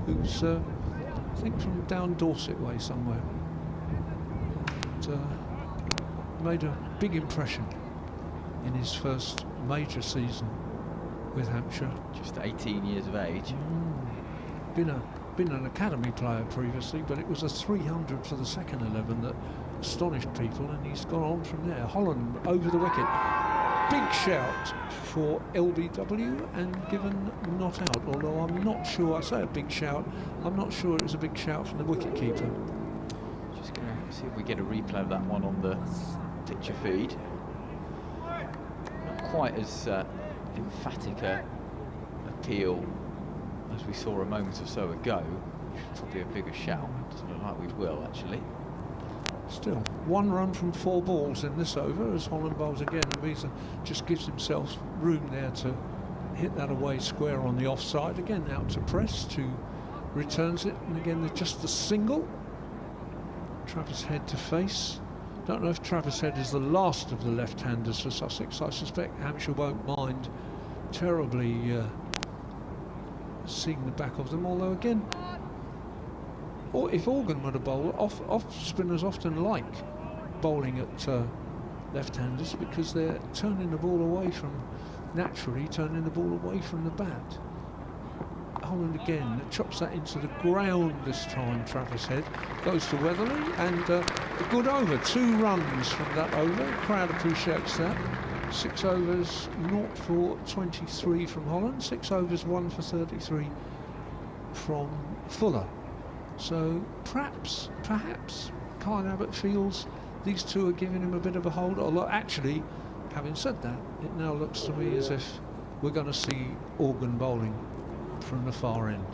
[SPEAKER 1] who's I think from down Dorset way somewhere. Made a big impression in his first major season with Hampshire.
[SPEAKER 2] Just 18 years of age.
[SPEAKER 1] Been an academy player previously, but it was a 300 for the second 11 that astonished people, and he's gone on from there. Holland over the wicket. Big shout for LBW and given not out, although I'm not sure. I say a big shout, I'm not sure it was a big shout from the wicket-keeper.
[SPEAKER 2] Just going to see if we get a replay of that one on the picture feed. Not quite as emphatic a appeal as we saw a moment or so ago. Probably a bigger shout. Doesn't look like we will, actually.
[SPEAKER 1] Still, 1 run from 4 balls in this over as Holland bowls again, and Visa just gives himself room there to hit that away square on the offside. Again, out to Press, who returns it, and again just the single. Travis Head to face. Don't know if Travis Head is the last of the left-handers for Sussex. I suspect Hampshire won't mind terribly seeing the back of them, although again, or if Organ were to bowl, off spinners often like bowling at left-handers because they're turning the ball away from, naturally turning the ball away from the bat. Holland again chops that into the ground this time. Travis Head goes to Weatherly, and a good over. 2 runs from that over. The crowd appreciates that. 6 overs, 0 for 23 from Holland. 6 overs, 1 for 33 from Fuller. So perhaps Kyle Abbott feels these two are giving him a bit of a hold, although actually, having said that, it now looks to me as if we're going to see Organ bowling from the far end.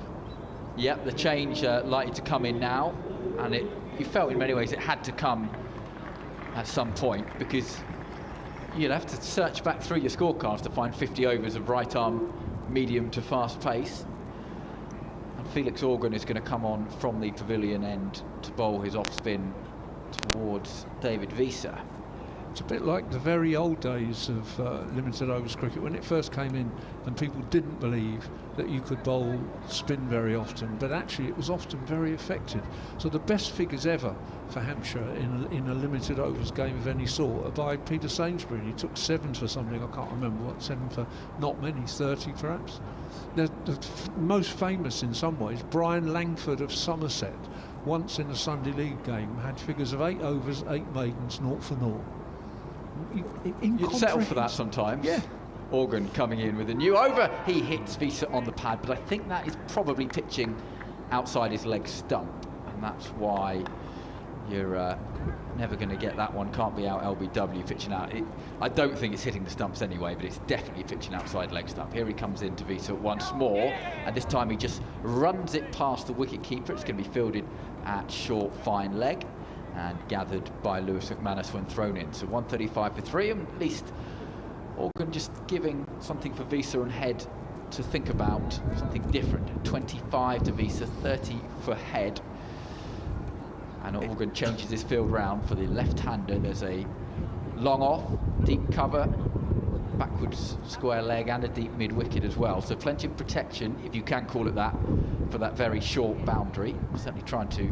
[SPEAKER 2] Yep, the change likely to come in now, and you felt in many ways it had to come at some point, because you'll have to search back through your scorecards to find 50 overs of right arm medium to fast pace. Felix Organ is going to come on from the pavilion end to bowl his off spin towards David Visa.
[SPEAKER 1] It's a bit like the very old days of limited overs cricket when it first came in, and people didn't believe that you could bowl spin very often, but actually it was often very effective. So the best figures ever for Hampshire in a limited overs game of any sort are by Peter Sainsbury. He took 7 for something, I can't remember what, 7 for not many, 30 perhaps. The most famous in some ways, Brian Langford of Somerset, once in a Sunday League game, had figures of 8 overs, 8 maidens, 0 for 0.
[SPEAKER 2] You'd settle for that sometimes. Yeah. Organ coming in with a new over. He hits Visa on the pad, but I think that is probably pitching outside his leg stump, and that's why you're never going to get that one. Can't be out LBW pitching out. I don't think it's hitting the stumps anyway, but it's definitely pitching outside leg stump. Here he comes into Visa once more, and this time he just runs it past the wicket keeper. It's going to be fielded at short fine leg and gathered by Lewis McManus when thrown in. So 135 for 3, and at least Organ just giving something for Visa and Head to think about, something different. 25 to Visa, 30 for Head. And Organ changes his field round for the left-hander. There's a long off, deep cover, backwards square leg and a deep mid-wicket as well. So plenty of protection, if you can call it that, for that very short boundary. Certainly trying to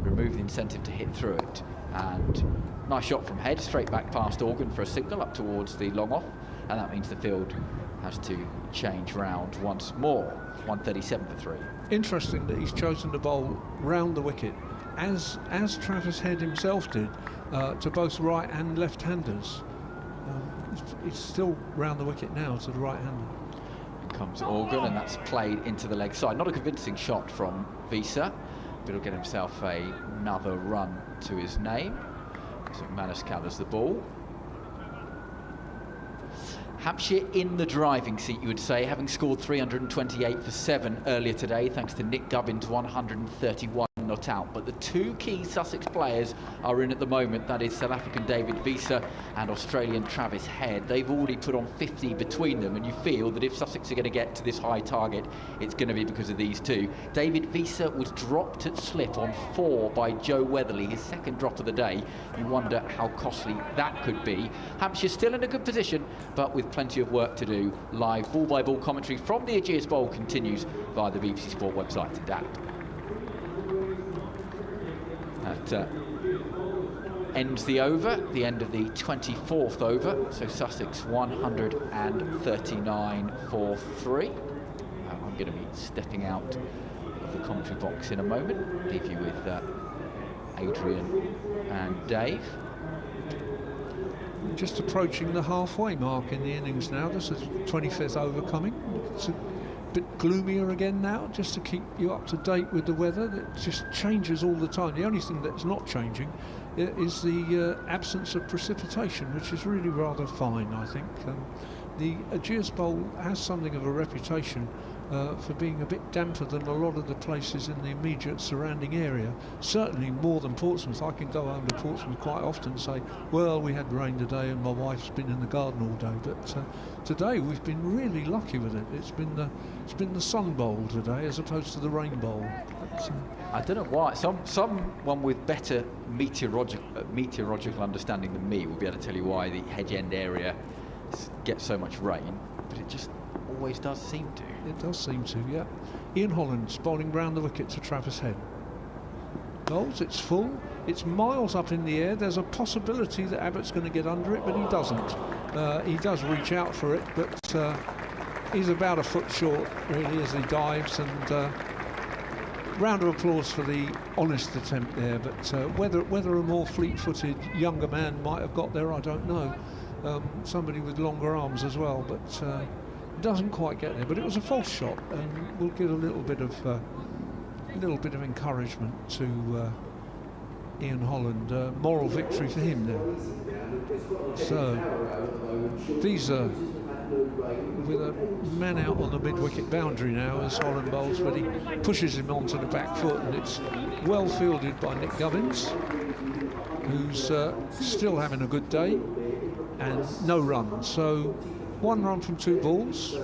[SPEAKER 2] remove the incentive to hit through it. And nice shot from head, straight back past Organ for a signal up towards the long off. And that means the field has to change round once more. 137 for 3. Interesting
[SPEAKER 1] that he's chosen to bowl round the wicket, as Travis Head himself did, to both right and left-handers. It's still round the wicket now to the right-hander.
[SPEAKER 2] Comes Organ, and that's played into the leg side. Not a convincing shot from Visa, but he'll get himself another run to his name. So McManus gathers the ball. Hampshire in the driving seat, you would say, having scored 328 for 7 earlier today, thanks to Nick Gubbins' 131 not out. But the two key Sussex players are in at the moment, that is South African David Visa and Australian Travis Head. They've already put on 50 between them, and you feel that if Sussex are going to get to this high target, it's going to be because of these two. David Visa was dropped at slip on 4 by Joe Weatherly, his second drop of the day. You wonder how costly that could be. Hampshire still in a good position, but with plenty of work to do. Live ball-by-ball commentary from the Ageas Bowl continues via the BBC Sport website and app. That ends the over, the end of the 24th over. So Sussex 139 for 3. I'm going to be stepping out of the commentary box in a moment. Leave you with Adrian and Dave.
[SPEAKER 1] Just approaching the halfway mark in the innings now. This is 25th over coming. It's a bit gloomier again now, just to keep you up to date with the weather. That just changes all the time. The only thing that's not changing is the absence of precipitation, which is really rather fine, I think. The Ageas Bowl has something of a reputation for being a bit damper than a lot of the places in the immediate surrounding area. Certainly more than Portsmouth. I can go home to Portsmouth quite often and say, well, we had rain today and my wife's been in the garden all day. But today we've been really lucky with it. It's been the Sun Bowl today as opposed to the Rain Bowl. But,
[SPEAKER 2] I don't know why. Someone with better meteorological understanding than me will be able to tell you why the Hedge End area gets so much rain, but it just always does seem to.
[SPEAKER 1] It does seem to, yeah. Ian Holland's bowling round the wicket to Travis Head. Bowls, it's full, it's miles up in the air. There's a possibility that Abbott's going to get under it, but he doesn't. He does reach out for it, but he's about a foot short, really, as he dives. And round of applause for the honest attempt there. But whether a more fleet-footed younger man might have got there, I don't know. Somebody with longer arms as well, but doesn't quite get there. But it was a false shot, and we'll give a little bit of encouragement to Ian Holland. Moral victory for him now. So Visa with a man out on the mid-wicket boundary now as Holland bowls, but he pushes him onto the back foot, and it's well fielded by Nick Gubbins, who's still having a good day, and no run. So 1 run from 2 balls,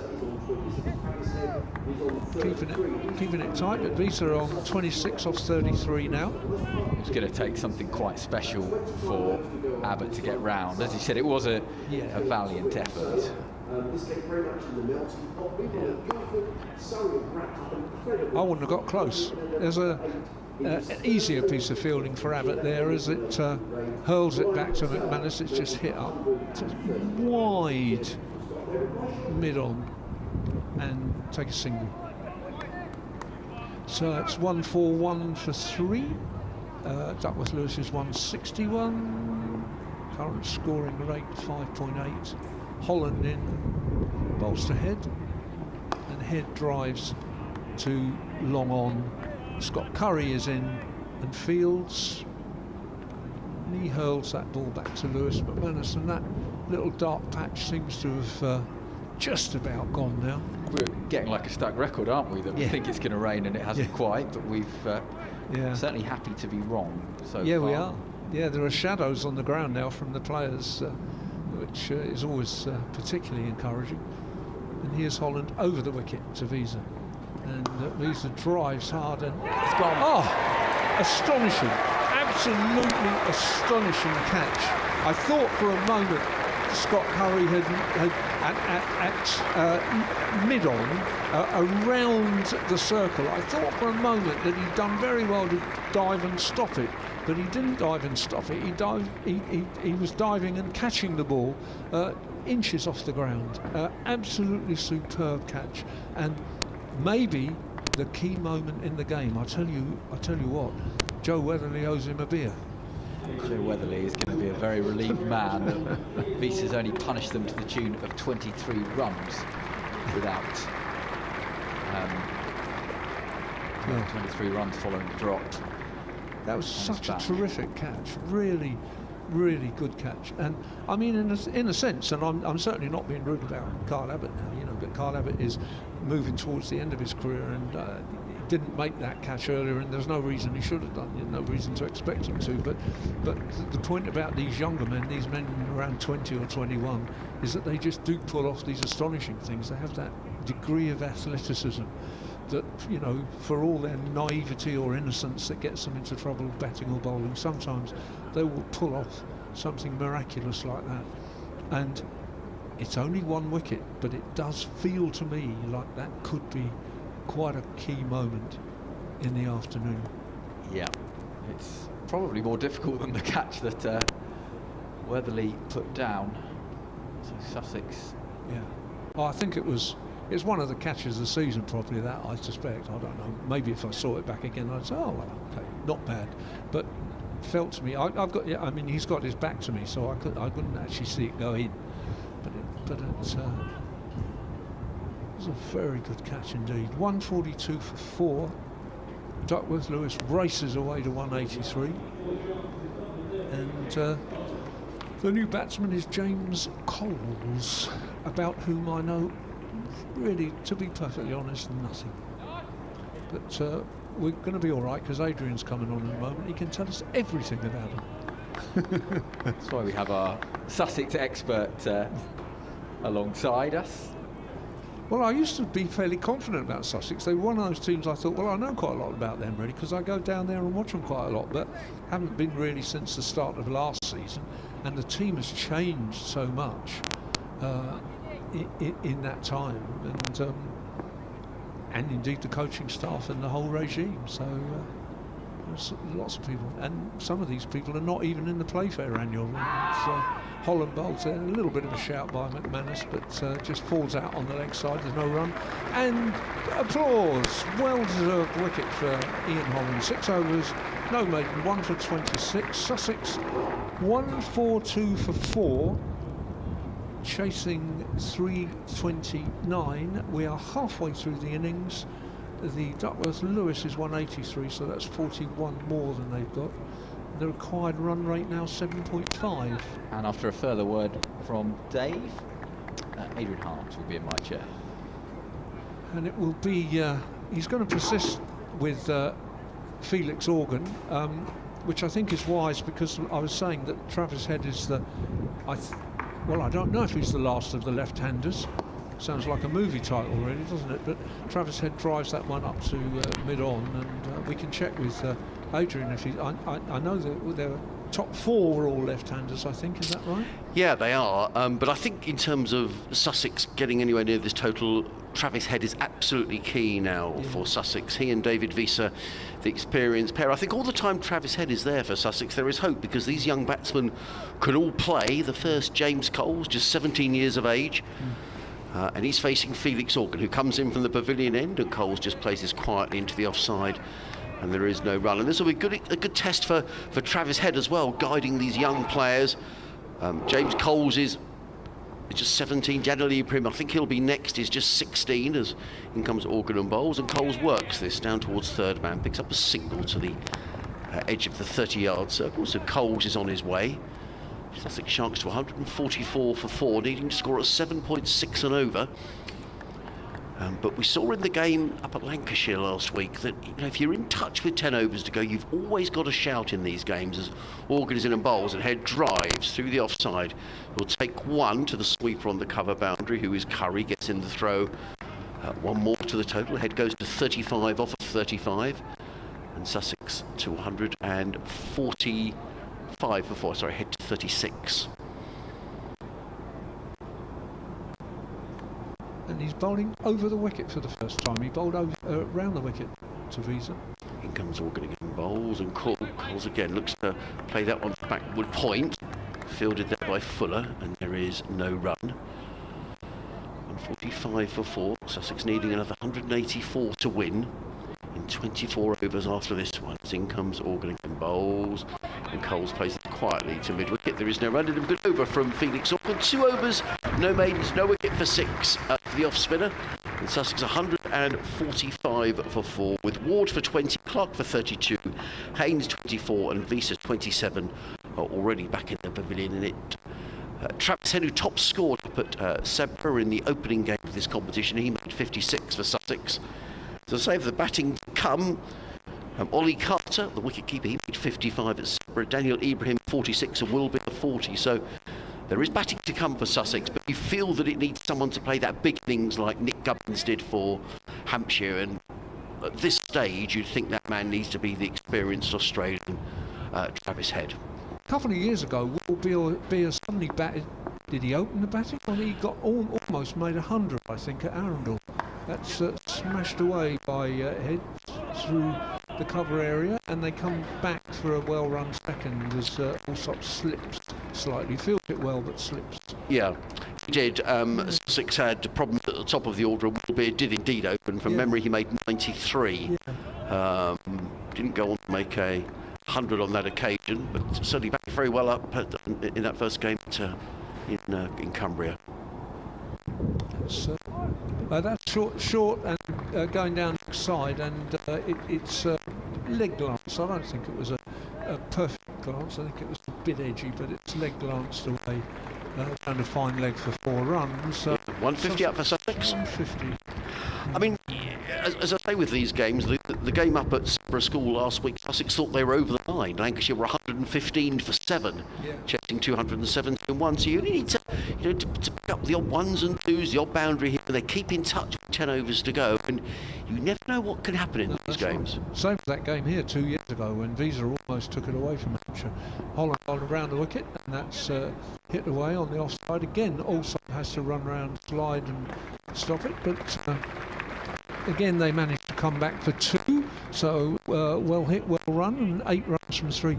[SPEAKER 1] keeping it tight. But Visa on 26 off 33 now.
[SPEAKER 2] It's going to take something quite special for Abbott to get round. As he said, it was a valiant effort.
[SPEAKER 1] I wouldn't have got close. There's an easier piece of fielding for Abbott there as it hurls it back to McManus. It's just hit up wide mid-on and take a single. So it's 141 for 3. Duckworth Lewis is 161. Current scoring rate 5.8. Holland in, bowls to Head, and Head drives to long on. Scott Curry is in and fields. And he hurls that ball back to Lewis McManus, and that little dark patch seems to have just about gone now.
[SPEAKER 2] We're getting like a stuck record, aren't we? That we think it's going to rain and it hasn't quite, but we've certainly happy to be wrong so far.
[SPEAKER 1] We are. Yeah, there are shadows on the ground now from the players, which is always particularly encouraging. And here's Holland over the wicket to Visa. And Visa drives hard and it's gone. Oh, astonishing, absolutely astonishing catch. I thought for a moment Scott Curry had mid-on, around the circle. I thought for a moment that he'd done very well to dive and stop it, but he didn't dive and stop it. He was diving and catching the ball inches off the ground. Absolutely superb catch, and maybe the key moment in the game. I tell you what, Joe Weatherly owes him a beer.
[SPEAKER 2] Joe Weatherly is going to be a very relieved man that Wiese's only punished them to the tune of 23 runs without 23 runs following the drop.
[SPEAKER 1] That was such a terrific catch, really good catch. And I mean, in a sense, and I'm certainly not being rude about Kyle Abbott now, you know, but Kyle Abbott is moving towards the end of his career, and he didn't make that catch earlier, and there's no reason he should have done. No reason to expect him to. But the point about these younger men, these men around 20 or 21, is that they just do pull off these astonishing things. They have that degree of athleticism that, you know, for all their naivety or innocence that gets them into trouble batting or bowling, sometimes they will pull off something miraculous like that. And it's only one wicket, but it does feel to me like that could be quite a key moment in the afternoon.
[SPEAKER 2] Yeah, it's probably more difficult than the catch that Weatherly put down. So Sussex.
[SPEAKER 1] Yeah. Well, I think it's one of the catches of the season, probably, that, I suspect. I don't know. Maybe if I saw it back again, I'd say, oh, well, okay, not bad. But felt to me, I've got, yeah, I mean, he's got his back to me, so I couldn't actually see it go in. But it was a very good catch indeed. 142 for 4. Duckworth Lewis races away to 183. And the new batsman is James Coles, about whom I know, really, to be perfectly honest, nothing. But we're going to be all right, because Adrian's coming on in a moment. He can tell us everything about him.
[SPEAKER 2] That's why we have our Sussex expert alongside us.
[SPEAKER 1] Well, I used to be fairly confident about Sussex. They were one of those teams I thought, well, I know quite a lot about them, really, because I go down there and watch them quite a lot, but haven't been really since the start of last season. And the team has changed so much in that time, and indeed the coaching staff and the whole regime. So there's lots of people, and some of these people are not even in the Playfair annual. Holland bowls there, a little bit of a shout by McManus, but just falls out on the leg side. There's no run, and applause. Well-deserved wicket for Ian Holland. 6 overs, no maiden, 1 for 26. Sussex 142 for 4. Chasing 329. We are halfway through the innings. The Duckworth Lewis is 183, so that's 41 more than they've got. The required run rate now 7.5.
[SPEAKER 2] And after a further word from Dave, Adrian Harms will be in my chair.
[SPEAKER 1] And it will be, he's going to persist with Felix Organ, which I think is wise, because I was saying that Travis Head is the, well, I don't know if he's the last of the left-handers. Sounds like a movie title, really, doesn't it? But Travis Head drives that one up to mid-on, and we can check with Adrian if he. I know that their top 4 were all left-handers, I think. Is that right?
[SPEAKER 3] Yeah, they are. But I think in terms of Sussex getting anywhere near this total, Travis Head is absolutely key now for Sussex. He and David Wiese, the experienced pair. I think all the time Travis Head is there for Sussex, there is hope, because these young batsmen can all play. The first, James Coles, just 17 years of age. And he's facing Felix Organ, who comes in from the pavilion end, and Coles just places quietly into the offside, and there is no run. And this will be a good test for Travis Head as well, guiding these young players. James Coles is just 17, generally Prim. I think he'll be next, is just 16, as in comes Organ and bowls, and Coles works this down towards third man, picks up a single to the edge of the 30-yard circle, so Coles is on his way. Sussex Sharks to 144 for 4, needing to score at 7.6 and over. But we saw in the game up at Lancashire last week that, you know, if you're in touch with 10 overs to go, you've always got a shout in these games, as Organ is in and bowls, and Head drives through the offside. He'll take one to the sweeper on the cover boundary, who is Curry, gets in the throw. One more to the total. Head goes to 35 off of 35. And Sussex to 145 for 4, sorry, Head to 36.
[SPEAKER 1] and he's bowling over the wicket for the first time. He bowled over round the wicket to Visa.
[SPEAKER 3] In comes Organ again, bowls and calls again, looks to play that one backward point, fielded there by Fuller, and there is no run. 145 for 4, Sussex needing another 184 to win in 24 overs after this one. As in comes Organ again, bowls, and Coles plays it quietly to mid-wicket. There is no run, and a good over from Felix Organ. 2 overs, no maidens, no wicket for 6 for the off-spinner. And Sussex 145 for 4, with Ward for 20, Clark for 32, Haynes 24 and Visa 27 are already back in the pavilion in it. Travis Head, who top scored up at Sebra in the opening game of this competition, he made 56 for Sussex. So save the batting to come. Ollie Carter, the wicket-keeper, he made 55 at Sebra. Daniel Ibrahim 46 and Wilby 40. So there is batting to come for Sussex, but you feel that it needs someone to play that big innings like Nick Gubbins did for Hampshire, and at this stage you'd think that man needs to be the experienced Australian Travis Head.
[SPEAKER 1] A couple of years ago, Will Beer suddenly batted. Did he open the batting? Well, he got almost made 100, I think, at Arundel. That's smashed away by Head through the cover area, and they come back for a well-run second as Allsop slips slightly. Feels it well, but slips.
[SPEAKER 3] Yeah, he did. Sussex had problems at the top of the order, and Will Beer did indeed open. From memory, he made 93. Yeah. Didn't go on to make a 100 on that occasion, but certainly backed very well up in that first game in Cumbria.
[SPEAKER 1] That's short and going down the side, and it's leg glance. I don't think it was a perfect glance. I think it was a bit edgy, but it's leg glanced away. And a fine leg for 4 runs.
[SPEAKER 3] 150 up for Sussex.
[SPEAKER 1] 150.
[SPEAKER 3] I mean, as I say with these games, the game up at Sebra School last week, Sussex thought they were over the line. Lancashire were 115 for 7, chasing 271. So you need to, to pick up the odd 1s and 2s, the odd boundary here. They keep in touch with 10 overs to go, and you never know what can happen in these games.
[SPEAKER 1] Right. Same as that game here 2 years ago when Visa almost took it away from Hampshire. Holland bowled around the wicket, and that's hit away on the offside again. Also has to run round, slide and stop it, but again they managed to come back for 2, so well hit, well run, and 8 runs from 3.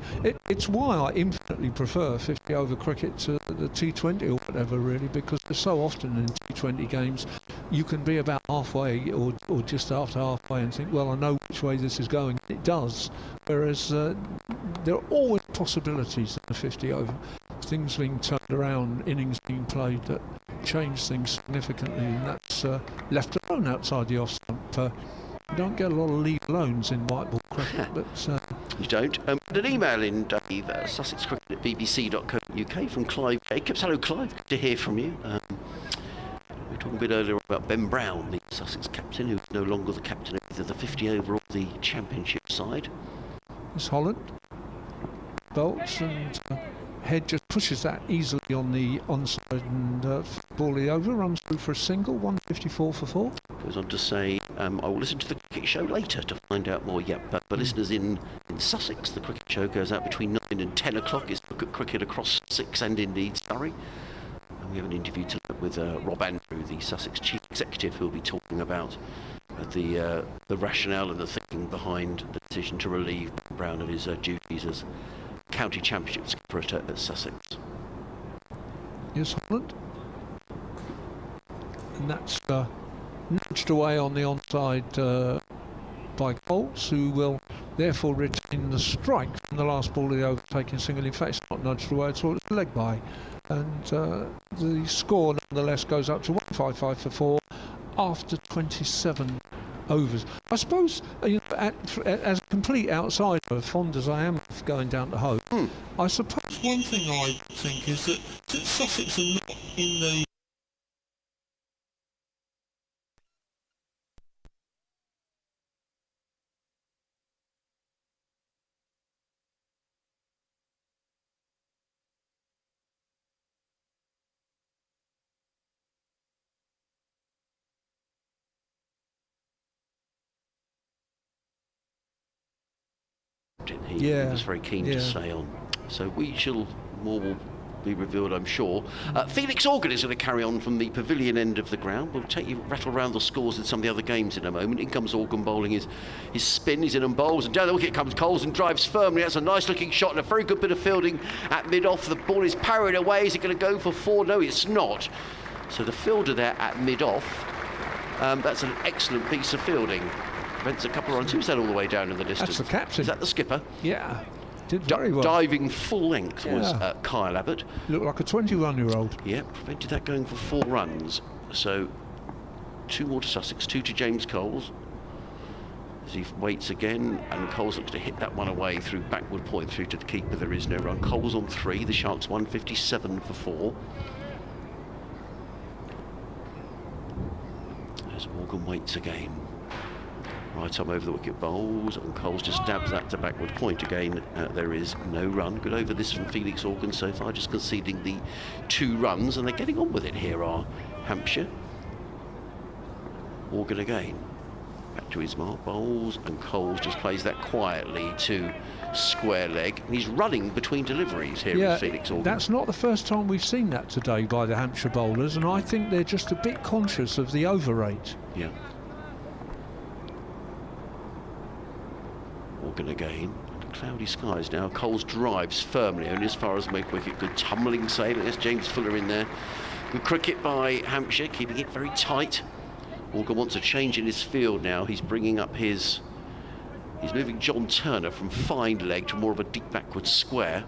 [SPEAKER 1] It's why I infinitely prefer 50 over cricket to the T20 or whatever, really, because so often in T20 games you can be about halfway or just after halfway and think, well, I know which way this is going. It does, whereas there are always possibilities in the 50 over. Things being turned around, innings being played that change things significantly, and that's left alone outside the off stump. You don't get a lot of leave loans in white ball cricket, but
[SPEAKER 3] you don't. An email in, Dave, sussexcricket@bbc.co.uk from Clive Jacobs. Hello, Clive. Good to hear from you. We were talking a bit earlier about Ben Brown, the Sussex captain, who's no longer the captain of either the 50 over or the championship side.
[SPEAKER 1] It's Holland. Bolts and Head just pushes that easily on the onside and ball the over, runs through for a single, 154 for 4.
[SPEAKER 3] Goes on to say, I will listen to the cricket show later to find out more. Yep, but for listeners in Sussex, the cricket show goes out between 9 and 10 o'clock. It's look at cricket across Sussex and indeed Surrey. And we have an interview tonight with Rob Andrew, the Sussex chief executive, who will be talking about the rationale and the thinking behind the decision to relieve Brown of his duties as county championship skipper at Sussex.
[SPEAKER 1] Yes, Holland. And that's nudged away on the onside by Coles, who will therefore retain the strike from the last ball of the over, taking single. In fact, it's not nudged away at all, it's leg by. And the score nonetheless goes up to 155 for 4 after 27 overs. I suppose, as a complete outsider, fond as I am of going down to Hove, I suppose one thing I think is that since Sussex are not in the
[SPEAKER 3] He was very keen to stay on. So we shall more will be revealed, I'm sure. Felix Organ is going to carry on from the pavilion end of the ground. We'll rattle around the scores in some of the other games in a moment. In comes Organ bowling his spin. He's in and bowls, and down the wicket comes Coles and drives firmly. That's a nice looking shot and a very good bit of fielding at mid-off. The ball is parried away. Is it going to go for 4? No, it's not. So the fielder there at mid-off, that's an excellent piece of fielding. Prevents a couple of runs. Who's that all the way down in the distance?
[SPEAKER 1] That's the captain.
[SPEAKER 3] Is that the skipper?
[SPEAKER 1] Yeah. Did very well.
[SPEAKER 3] Diving full length was Kyle Abbott.
[SPEAKER 1] Looked like a 21-year-old.
[SPEAKER 3] Yeah, prevented that going for 4 runs. So 2 more to Sussex, 2 to James Coles. As he waits again, and Coles looks to hit that one away through backward point through to the keeper. There is no run. Coles on 3. The Sharks 157 for 4. As Morgan waits again. Right arm over the wicket, bowls, and Coles just stabs that to backward point again. There is no run. Good over this from Felix Organ so far, just conceding the 2 runs, and they're getting on with it here are Hampshire. Organ again. Back to his mark, bowls, and Coles just plays that quietly to square leg. And he's running between deliveries here with Felix Organ.
[SPEAKER 1] That's not the first time we've seen that today by the Hampshire bowlers, and I think they're just a bit conscious of the over rate.
[SPEAKER 3] Yeah. Organ again. Cloudy skies now. Coles drives firmly only as far as mid-wicket. Good tumbling sail. There's James Fuller in there. Good cricket by Hampshire, keeping it very tight. Organ wants a change in his field now. He's bringing up he's moving John Turner from fine leg to more of a deep backward square.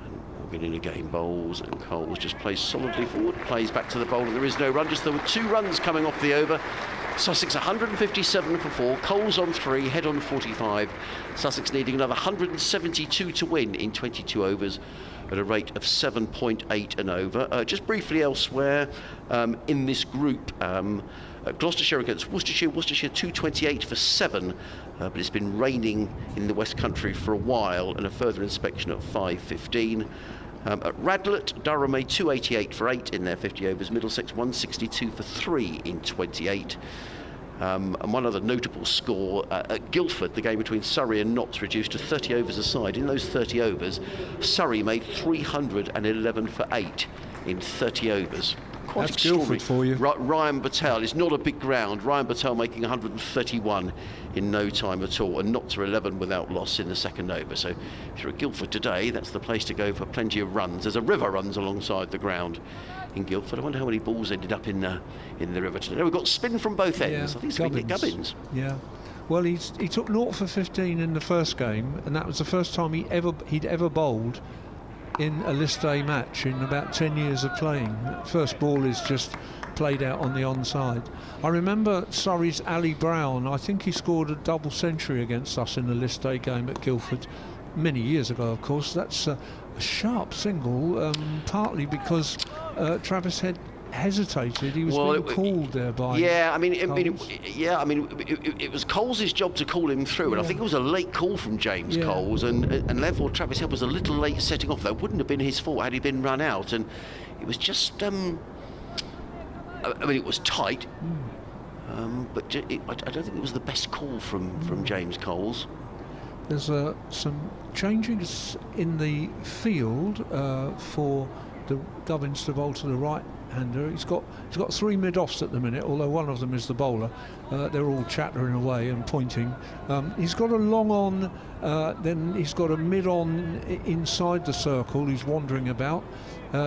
[SPEAKER 3] And Organ in again, bowls, and Coles just plays solidly forward, plays back to the bowler. There is no run, just there were 2 runs coming off the over. Sussex 157 for 4, Coles on 3, Head on 45. Sussex needing another 172 to win in 22 overs at a rate of 7.8 and over. Just briefly elsewhere in this group, Gloucestershire against Worcestershire. Worcestershire 228 for 7, but it's been raining in the West Country for a while, and a further inspection at 5:15. At Radlett, Durham made 288 for 8 in their 50 overs. Middlesex 162 for 3 in 28. And one other notable score at Guildford, the game between Surrey and Notts reduced to 30 overs aside. In those 30 overs, Surrey made 311 for 8 in 30 overs. Quite
[SPEAKER 1] That's Guildford for you.
[SPEAKER 3] Ryan Patel is not a big ground. Ryan Patel making 131 in no time at all, and Notts are 11 without loss in the second over. So if you're at Guildford today, that's the place to go for plenty of runs. There's a river runs alongside the ground in Guildford. I wonder how many balls ended up in the river today. We've got spin from both ends.
[SPEAKER 1] Yeah,
[SPEAKER 3] I think it's been Gubbins.
[SPEAKER 1] Yeah. Well, he took 0 for 15 in the first game, and that was the first time he'd ever bowled in a list A match in about 10 years of playing. First ball is just played out on the onside. I remember Surrey's Ali Brown. I think he scored a double century against us in the list A game at Guildford many years ago, of course. That's a sharp single, partly because Travis had hesitated. He was being called there by
[SPEAKER 3] it was Coles' job to call him through, and I think it was a late call from James Coles, and therefore Travis Head was a little late setting off. That wouldn't have been his fault had he been run out, and it was just it was tight, but I don't think it was the best call from James Coles.
[SPEAKER 1] There's some changes in the field for the Gubbins to bowl to the right-hander. He's got 3 mid-offs at the minute, although one of them is the bowler. They're all chattering away and pointing. He's got a long on, then he's got a mid-on inside the circle. He's wandering about.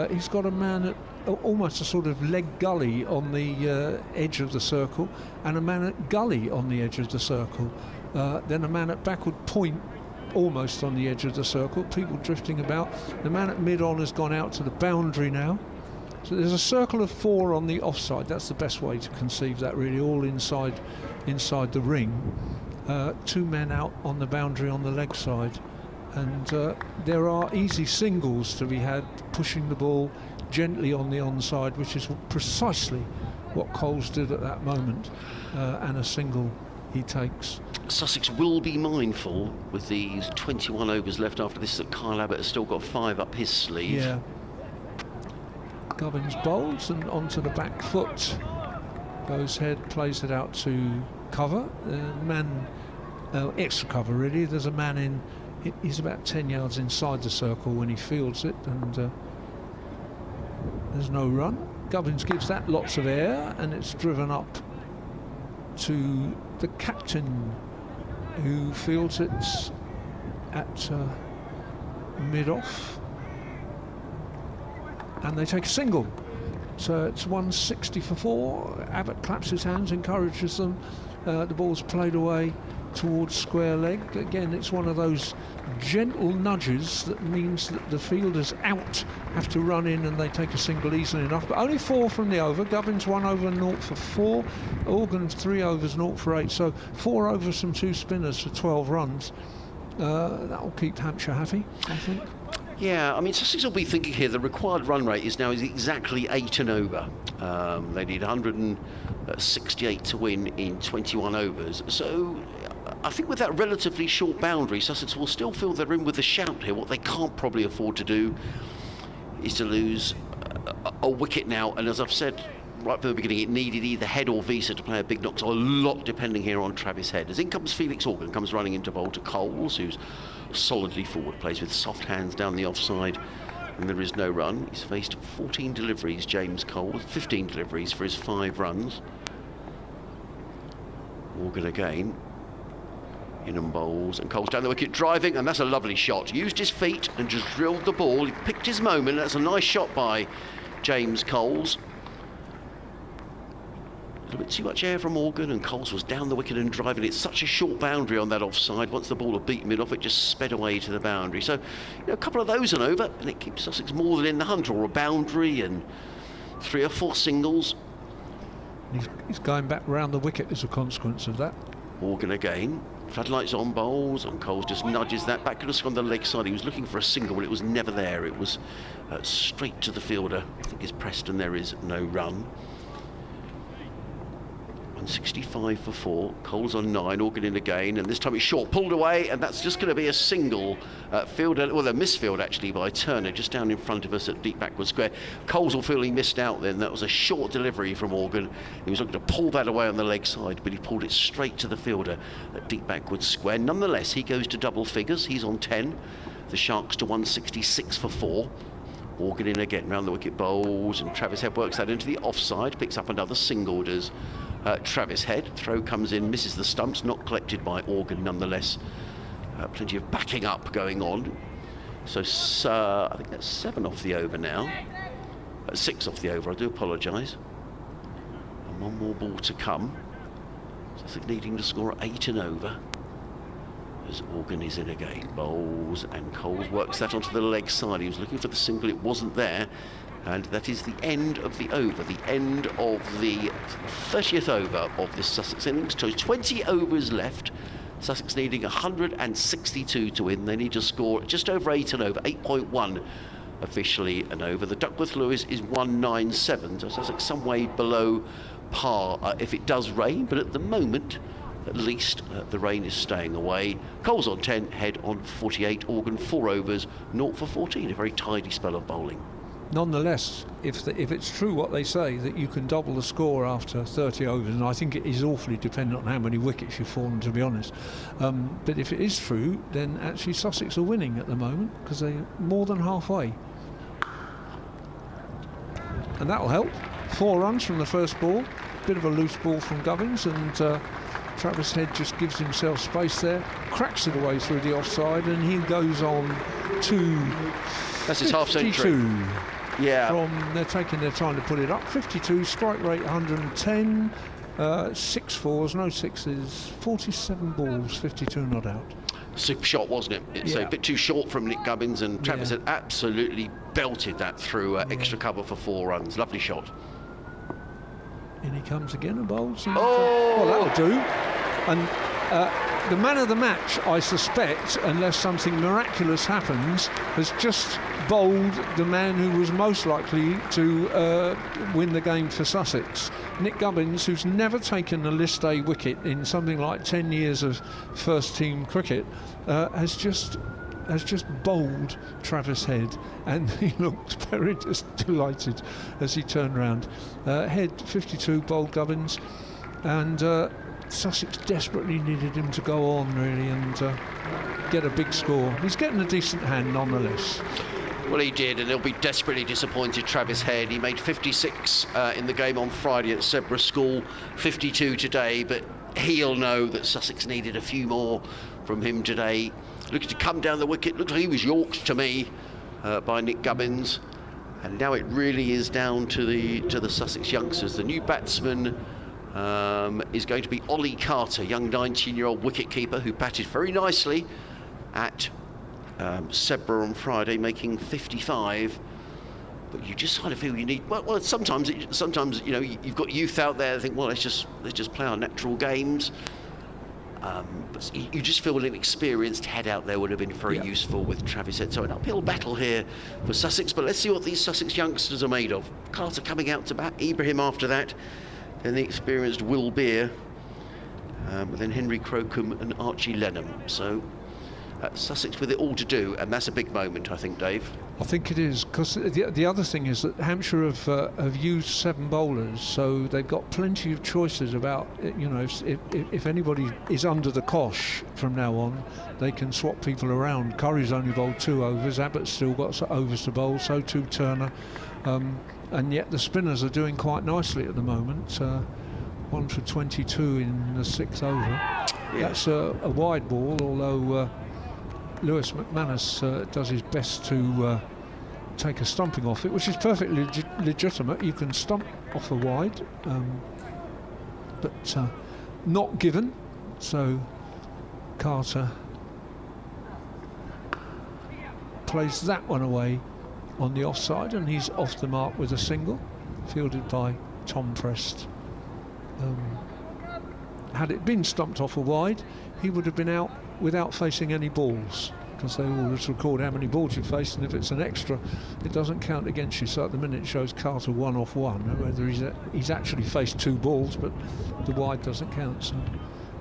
[SPEAKER 1] He's got a man at almost a sort of leg gully on the edge of the circle, and a man at gully on the edge of the circle. Then a man at backward point almost on the edge of the circle, people drifting about. The man at mid-on has gone out to the boundary now. So there's a circle of 4 on the offside. That's the best way to conceive that, really, all inside the ring. 2 men out on the boundary on the leg side. And there are easy singles to be had, pushing the ball gently on the onside, which is precisely what Coles did at that moment, and a single he takes.
[SPEAKER 3] Sussex will be mindful with these 21 overs left after this that Kyle Abbott has still got 5 up his sleeve.
[SPEAKER 1] Yeah. Gubbins bowls and onto the back foot. Goes Head, plays it out to cover. Man, extra cover really. There's a man He's about 10 yards inside the circle when he fields it, and there's no run. Gubbins gives that lots of air, and it's driven up to the captain, who fields it at mid-off, and they take a single. So it's 160 for 4. Abbott claps his hands, encourages them. The ball's played away towards square leg. Again, it's one of those gentle nudges that means that the fielders out have to run in, and they take a single easily enough. But only 4 from the over. Gubbins 1 over 0 for 4. Organ 3 overs 0 for 8. So 4 overs from 2 spinners for 12 runs. That will keep Hampshire happy, I think.
[SPEAKER 3] Yeah, I mean, Sussex will be thinking here the required run rate is exactly 8 and over. They need 168 to win in 21 overs. So I think with that relatively short boundary, Sussex will still feel they're in with a shout here. What they can't probably afford to do is to lose a wicket now. And as I've said right from the beginning, it needed either Head or Visa to play a big knock. So a lot depending here on Travis Head. As in comes Felix Organ, comes running into bowl to Coles, who's solidly forward, plays with soft hands down the offside, and there is no run. He's faced 14 deliveries, James Cole, 15 deliveries for his 5 runs. Organ again, in and bowls, and Cole's down the wicket driving, and that's a lovely shot. Used his feet and just drilled the ball. He picked his moment. That's a nice shot by James Coles. A little bit too much air from Organ, and Coles was down the wicket and driving. It's such a short boundary on that offside. Once the ball had beaten mid off, it just sped away to the boundary. So, a couple of those and over, and it keeps Sussex more than in the hunt, or a boundary and 3 or 4 singles.
[SPEAKER 1] He's going back round the wicket as a consequence of that.
[SPEAKER 3] Organ again, floodlights on bowls, and Coles just nudges that back on the leg side. He was looking for a single, but it was never there. It was straight to the fielder. I think it's Preston. There is no run. 165 for 4. Coles on 9. Organ in again, and this time it's short, pulled away, and that's just going to be a single fielder, well, a misfield actually by Turner, just down in front of us at deep backward square. Coles will feel he missed out then. That was a short delivery from Organ. He was looking to pull that away on the leg side, but he pulled it straight to the fielder at deep backward square. Nonetheless, he goes to double figures. He's on 10. The Sharks to 166 for 4. Organ in again, round the wicket bowls, and Travis Head works that into the offside, picks up another single, does Travis Head. Throw comes in, misses the stumps, not collected by Organ nonetheless. Plenty of backing up going on. So I think that's 7 off the over now. 6 off the over, I do apologise. And 1 more ball to come. Sussex needing to score 8 and over. As Organ is in again, bowls, and Coles works that onto the leg side. He was looking for the single, it wasn't there. And that is the end of the over, the end of the 30th over of this Sussex innings. So 20 overs left. Sussex needing 162 to win. They need to score just over 8 and over, 8.1 officially and over. The Duckworth-Lewis is 197, so Sussex some way below par if it does rain, but at the moment, at least, the rain is staying away. Coles on 10, Head on 48, Organ 4 overs, 0 for 14, a very tidy spell of bowling.
[SPEAKER 1] Nonetheless, if it's true what they say, that you can double the score after 30 overs, and I think it is awfully dependent on how many wickets you've fallen, to be honest. But if it is true, then actually Sussex are winning at the moment, because they're more than halfway. And that'll help. 4 runs from the first ball. Bit of a loose ball from Gubbins, and Travis Head just gives himself space there, cracks it away through the offside, and he goes on to
[SPEAKER 3] that's his half century. Yeah.
[SPEAKER 1] They're taking their time to put it up. 52, strike rate 110, 6 fours, no sixes, 47 balls, 52 not out.
[SPEAKER 3] Super shot, wasn't it? It's a bit too short from Nick Gubbins, and Travis had absolutely belted that through extra cover for 4 runs. Lovely shot.
[SPEAKER 1] In he comes again and bowls. And, well, that'll do. And the man of the match, I suspect, unless something miraculous happens, has just bowled the man who was most likely to win the game for Sussex. Nick Gubbins, who's never taken a list A wicket in something like 10 years of first team cricket, has just bowled Travis Head, and he looked very delighted as he turned round. Head 52, bowled Gubbins, and Sussex desperately needed him to go on, really, and get a big score. He's getting a decent hand nonetheless.
[SPEAKER 3] Well, he did, and he'll be desperately disappointed, Travis Head. He made 56 in the game on Friday at Zebra School, 52 today, but he'll know that Sussex needed a few more from him today. Looking to come down the wicket, looked like he was yorked to me by Nick Gubbins, and now it really is down to the Sussex youngsters. The new batsman is going to be Ollie Carter, young 19-year-old wicketkeeper who batted very nicely at Zebra on Friday, making 55. But you just kind of feel you need. Well, sometimes you know you've got youth out there that think, well, let's just play our natural games. But you just feel an experienced head out there would have been very useful with Travis Head. So an uphill battle here for Sussex. But let's see what these Sussex youngsters are made of. Carter coming out to bat, Ibrahim after that, then the experienced Will Beer, then Henry Crocombe and Archie Lenham. So Sussex with it all to do, and that's a big moment, I think, Dave.
[SPEAKER 1] I think it is, because the other thing is that Hampshire have used 7 bowlers, so they've got plenty of choices about, you know, if anybody is under the cosh from now on, they can swap people around. Curry's only bowled 2 overs, Abbott's still got overs to bowl, so too Turner, and yet the spinners are doing quite nicely at the moment. 1 for 22 in the 6th over. Yeah. That's a wide ball, although Lewis McManus does his best to take a stumping off it, which is perfectly legitimate. You can stump off a wide, but not given. So Carter plays that one away on the offside, and he's off the mark with a single, fielded by Tom Prest. Had it been stumped off a wide, he would have been out without facing any balls, because they always record how many balls you've faced, and if it's an extra, it doesn't count against you. So at the minute it shows Carter 1 off 1, whether he's actually faced 2 balls, but the wide doesn't count. So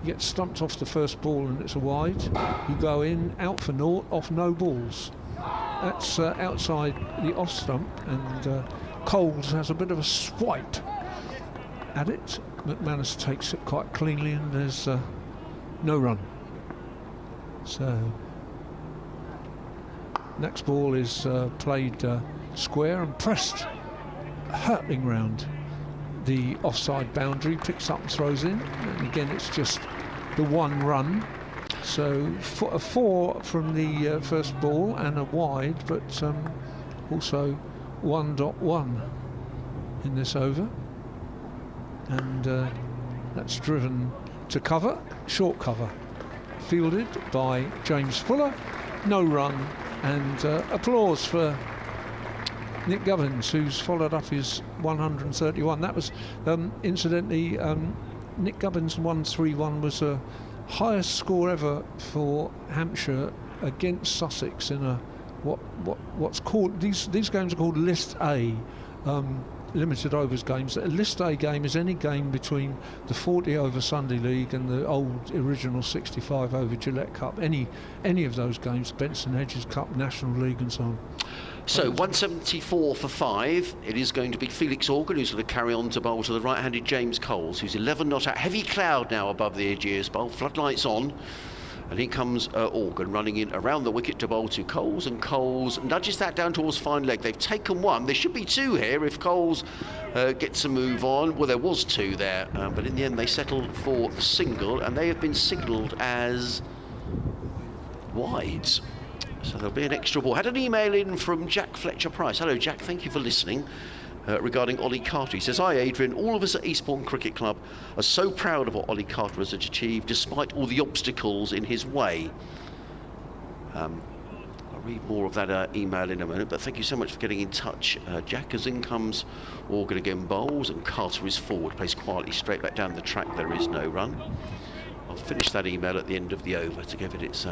[SPEAKER 1] you get stumped off the first ball and it's a wide, you go in, out for naught, off no balls. That's outside the off stump, and Coles has a bit of a swipe at it. McManus takes it quite cleanly, and there's no run. So next ball is played square, and Prest hurtling round the offside boundary, picks up and throws in, and again it's just the 1 run. So a 4 from the first ball and a wide, but also 1.1 in this over, and that's driven to cover, short cover, fielded by James Fuller. No run, and applause for Nick Gubbins, who's followed up his 131. That was incidentally Nick Gubbins' 131 was a highest score ever for Hampshire against Sussex in a what's called, these games are called List A, limited overs games. A List A game is any game between the 40 over Sunday League and the old original 65 over Gillette Cup. Any of those games, Benson Hedges Cup, National League and so on.
[SPEAKER 3] So 174 for 5. It is going to be Felix Organ, who's going to carry on to bowl to the right-handed James Coles, who's 11 not out. Heavy cloud now above the Aegeus Bowl, floodlights on. And here comes Organ running in around the wicket to bowl to Coles, and Coles nudges that down towards fine leg. They've taken 1. There should be 2 here if Coles gets a move on. Well, there was 2 there, but in the end they settled for the single, and they have been signalled as wides. So there'll be an extra ball. Had an email in from Jack Fletcher Price. Hello, Jack. Thank you for listening. Regarding Ollie Carter. He says, "Hi Adrian, all of us at Eastbourne Cricket Club are so proud of what Ollie Carter has achieved despite all the obstacles in his way." I'll read more of that email in a minute, but thank you so much for getting in touch, Jack. As in comes Organ again, bowls, and Carter is forward, plays quietly straight back down the track. There is no run. I'll finish that email at the end of the over to give it its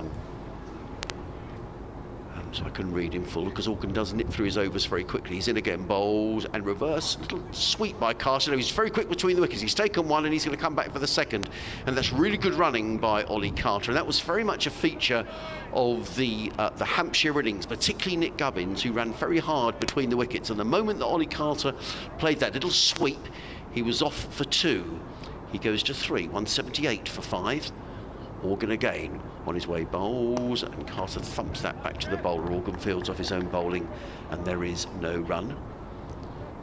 [SPEAKER 3] so I can read in full, because Organ does nip through his overs very quickly. He's in again, bowls and reverse. Little sweep by Carter. He's very quick between the wickets. He's taken 1 and he's going to come back for the second. And that's really good running by Ollie Carter. And that was very much a feature of the Hampshire innings, particularly Nick Gubbins, who ran very hard between the wickets. And the moment that Ollie Carter played that little sweep, he was off for 2. He goes to 3, 178 for 5. Organ again on his way, bowls, and Carter thumps that back to the bowler. Organ fields off his own bowling, and there is no run.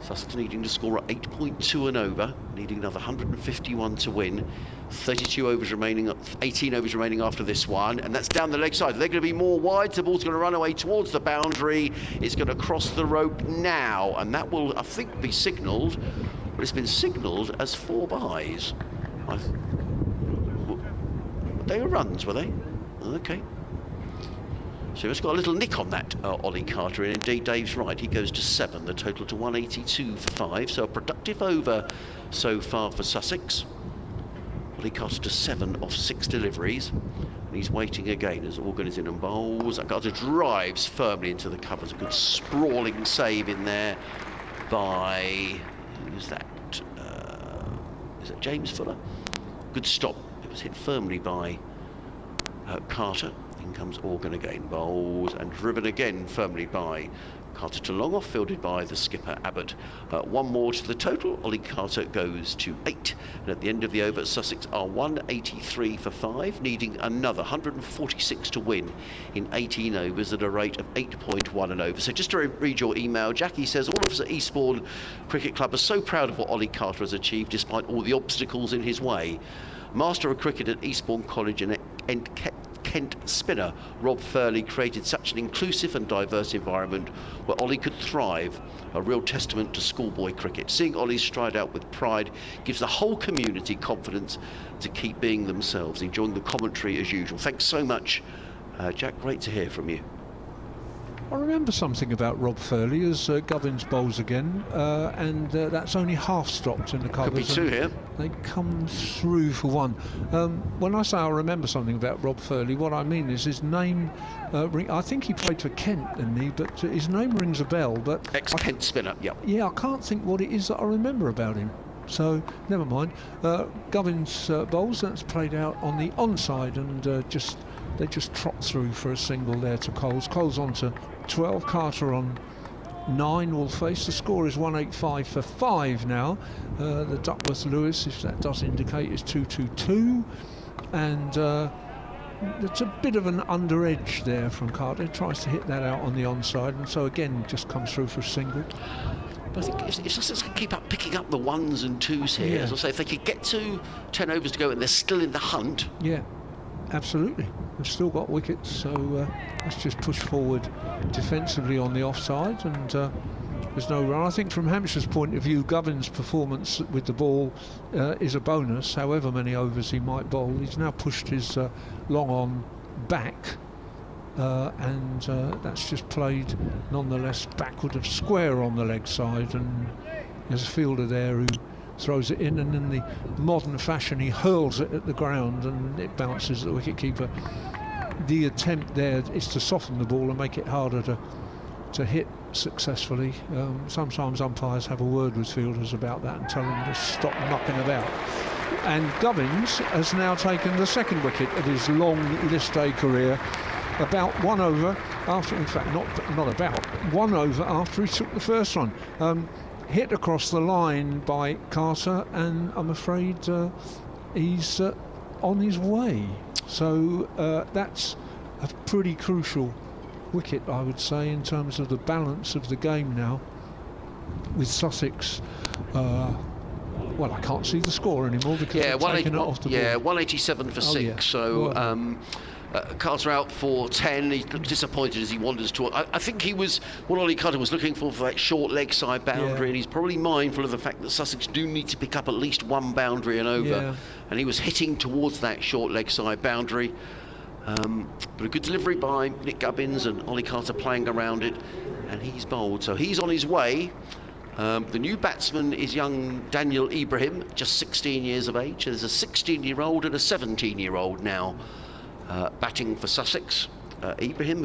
[SPEAKER 3] Sussex needing to score at 8.2 and over, needing another 151 to win. 32 overs remaining, 18 overs remaining after this one, and that's down the leg side. They're going to be more wide. The ball's going to run away towards the boundary. It's going to cross the rope now, and that will, I think, be signalled. But it's been signalled as 4 byes. They were runs, were they? Okay. So it's got a little nick on that, Ollie Carter, and indeed Dave's right, he goes to 7, the total to 182 for 5, so a productive over so far for Sussex. Ollie Carter to 7 off 6 deliveries, and he's waiting again as Organ is in and bowls. Carter drives firmly into the covers, a good sprawling save in there by, who's that? Is it James Fuller? Good stop, it was hit firmly by Carter. In comes Organ again, bowls, and driven again firmly by Carter to long off, fielded by the skipper Abbott. 1 more to the total. Ollie Carter goes to 8, and at the end of the over, Sussex are 183 for 5, needing another 146 to win in 18 overs at a rate of 8.1 and over. So just to read your email, Jackie says, all of us at Eastbourne Cricket Club are so proud of what Ollie Carter has achieved despite all the obstacles in his way. Master of cricket at Eastbourne College and Kent spinner Rob Furley created such an inclusive and diverse environment where Ollie could thrive, a real testament to schoolboy cricket. Seeing Ollie stride out with pride gives the whole community confidence to keep being themselves. Enjoying the commentary as usual. Thanks so much, Jack. Great to hear from you.
[SPEAKER 1] I remember something about Rob Furley as Gubbins bowls again, and that's only half stopped in the covers.
[SPEAKER 3] Could be 2 here.
[SPEAKER 1] They come through for 1. When I say I remember something about Rob Furley, what I mean is his name. I think he played for Kent, didn't he? But his name rings a bell. But
[SPEAKER 3] Ex-Kent spinner. Yep.
[SPEAKER 1] Yeah, I can't think what it is that I remember about him. So never mind. Gubbins bowls. That's played out on the onside, and they just trot through for a single there to Coles. Coles on to 12, Carter on 9 will face. The score is 185 for 5 now. The Duckworth Lewis, if that does indicate, is 222, and it's a bit of an under edge there from Carter. He tries to hit that out on the onside, and so again just comes through for a single.
[SPEAKER 3] But I think if Sussex can keep up picking up the 1s and 2s here, as I say, if they could get to 10 overs to go and they're still in the hunt.
[SPEAKER 1] Yeah, absolutely. They've still got wickets, so let's just push forward defensively on the offside, and there's no run. I think from Hampshire's point of view, Gubbins' performance with the ball is a bonus, however many overs he might bowl. He's now pushed his long on back, and that's just played nonetheless backward of square on the leg side, and there's a fielder there who throws it in, and in the modern fashion he hurls it at the ground and it bounces at the wicketkeeper. The attempt there is to soften the ball and make it harder to hit successfully. Sometimes umpires have a word with fielders about that and tell them to stop mucking about. And Gubbins has now taken the 2nd wicket of his long list A career, about 1 over after, in fact not about 1 over after he took the first one. Hit across the line by Carter, and I'm afraid he's on his way. So that's a pretty crucial wicket, I would say, in terms of the balance of the game now, with Sussex. Well, I can't see the score anymore because they've taken it off the board.
[SPEAKER 3] 187 for 6. Yeah. So. Carter out for 10. He's disappointed as he wanders toward. I think he was what Ollie Carter was looking for that short leg side boundary, and he's probably mindful of the fact that Sussex do need to pick up at least 1 boundary and over, and he was hitting towards that short leg side boundary. But a good delivery by Nick Gubbins, and Ollie Carter playing around it, and he's bowled, so he's on his way. The new batsman is young Daniel Ibrahim, just 16 years of age. There's a 16-year-old and a 17-year-old now batting for Sussex. Ibrahim,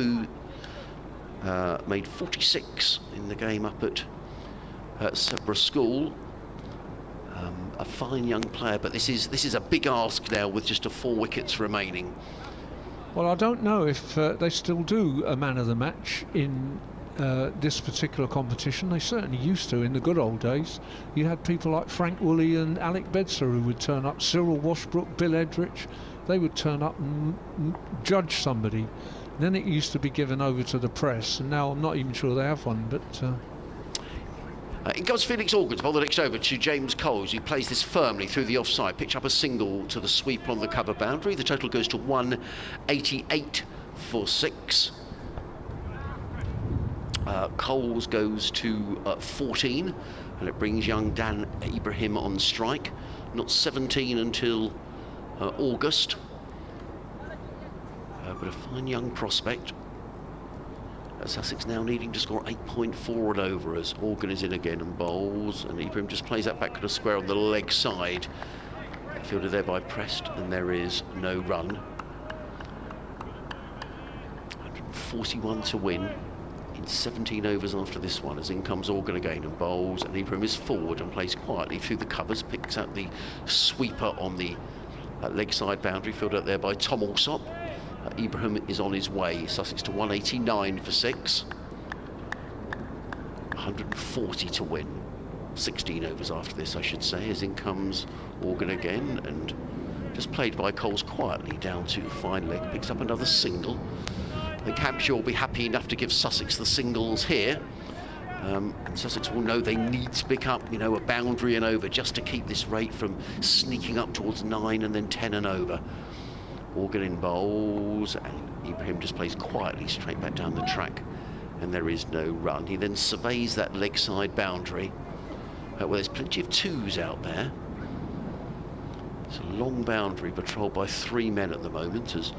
[SPEAKER 3] who made 46 in the game up at Sebra School. A fine young player, but this is a big ask now with just 4 wickets remaining.
[SPEAKER 1] Well, I don't know if they still do a man of the match in this particular competition. They certainly used to in the good old days. You had people like Frank Woolley and Alec Bedser who would turn up, Cyril Washbrook, Bill Edrich. They would turn up and judge somebody. Then it used to be given over to the press, and now I'm not even sure they have one, but...
[SPEAKER 3] in goes Felix Organs, ball the next over to James Coles, who plays this firmly through the offside. Pitch up a single to the sweep on the cover boundary. The total goes to 188 for 6. Coles goes to 14, and it brings young Dan Ibrahim on strike. Not 17 until August. But a fine young prospect. Sussex now needing to score 8.4 and over as Organ is in again and bowls, and Ibrahim just plays that back to the square on the leg side. Fielded there by Prest, and there is no run. 141 to win in 17 overs after this one, as in comes Organ again and bowls, and Ibrahim is forward and plays quietly through the covers, picks out the sweeper on the leg side boundary, fielded up there by Tom Alsop. Ibrahim is on his way. Sussex to 189 for 6. 140 to win. 16 overs after this, I should say, as in comes Organ again, and just played by Coles quietly down to fine leg. Picks up another single. I think Hampshire will be happy enough to give Sussex the singles here. And Sussex will know they need to pick up, you know, a boundary and over just to keep this rate from sneaking up towards 9 and then 10 and over. Organ in bowls, and Ibrahim just plays quietly straight back down the track, and there is no run. He then surveys that leg side boundary. Well, there's plenty of twos out there. It's a long boundary patrolled by 3 men at the moment as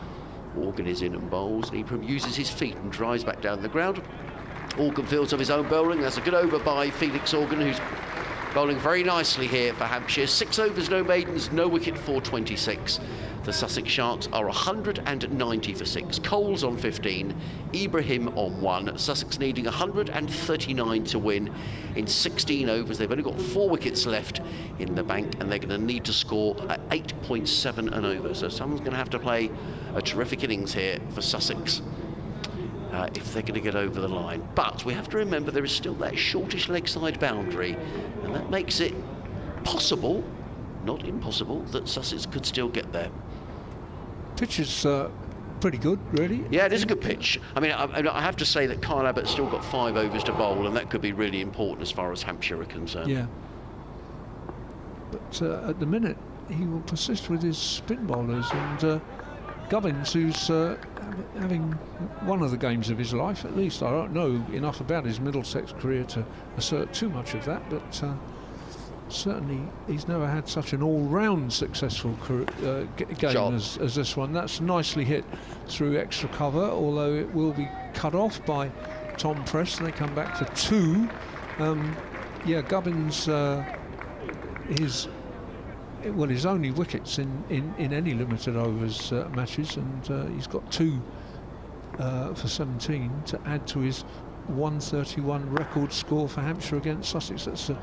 [SPEAKER 3] Organ is in and bowls, and Ibrahim uses his feet and drives back down the ground. Organ fields of his own bowling. That's a good over by Felix Organ, who's bowling very nicely here for Hampshire. 6 overs, no maidens, no wicket for 26. The Sussex Sharks are 190 for 6. Coles on 15, Ibrahim on 1. Sussex needing 139 to win in 16 overs. They've only got 4 wickets left in the bank, and they're going to need to score at 8.7 and over. So someone's going to have to play a terrific innings here for Sussex if they're going to get over the line. But we have to remember there is still that shortish leg side boundary, and that makes it possible, not impossible, that Sussex could still get there.
[SPEAKER 1] Pitch is pretty good, really.
[SPEAKER 3] Yeah, it is a good pitch. I mean, I have to say that Kyle Abbott's still got 5 overs to bowl, and that could be really important as far as Hampshire are concerned.
[SPEAKER 1] Yeah. But at the minute, he will persist with his spin bowlers, and Gubbins, who's having one of the games of his life, at least. I don't know enough about his Middlesex career to assert too much of that, but certainly he's never had such an all-round successful game as this one. That's nicely hit through extra cover, although it will be cut off by Tom Prest, and they come back to 2. Yeah, Gubbins, his only wickets in any limited overs matches, and he's got 2 for 17 to add to his 131 record score for Hampshire against Sussex. That's a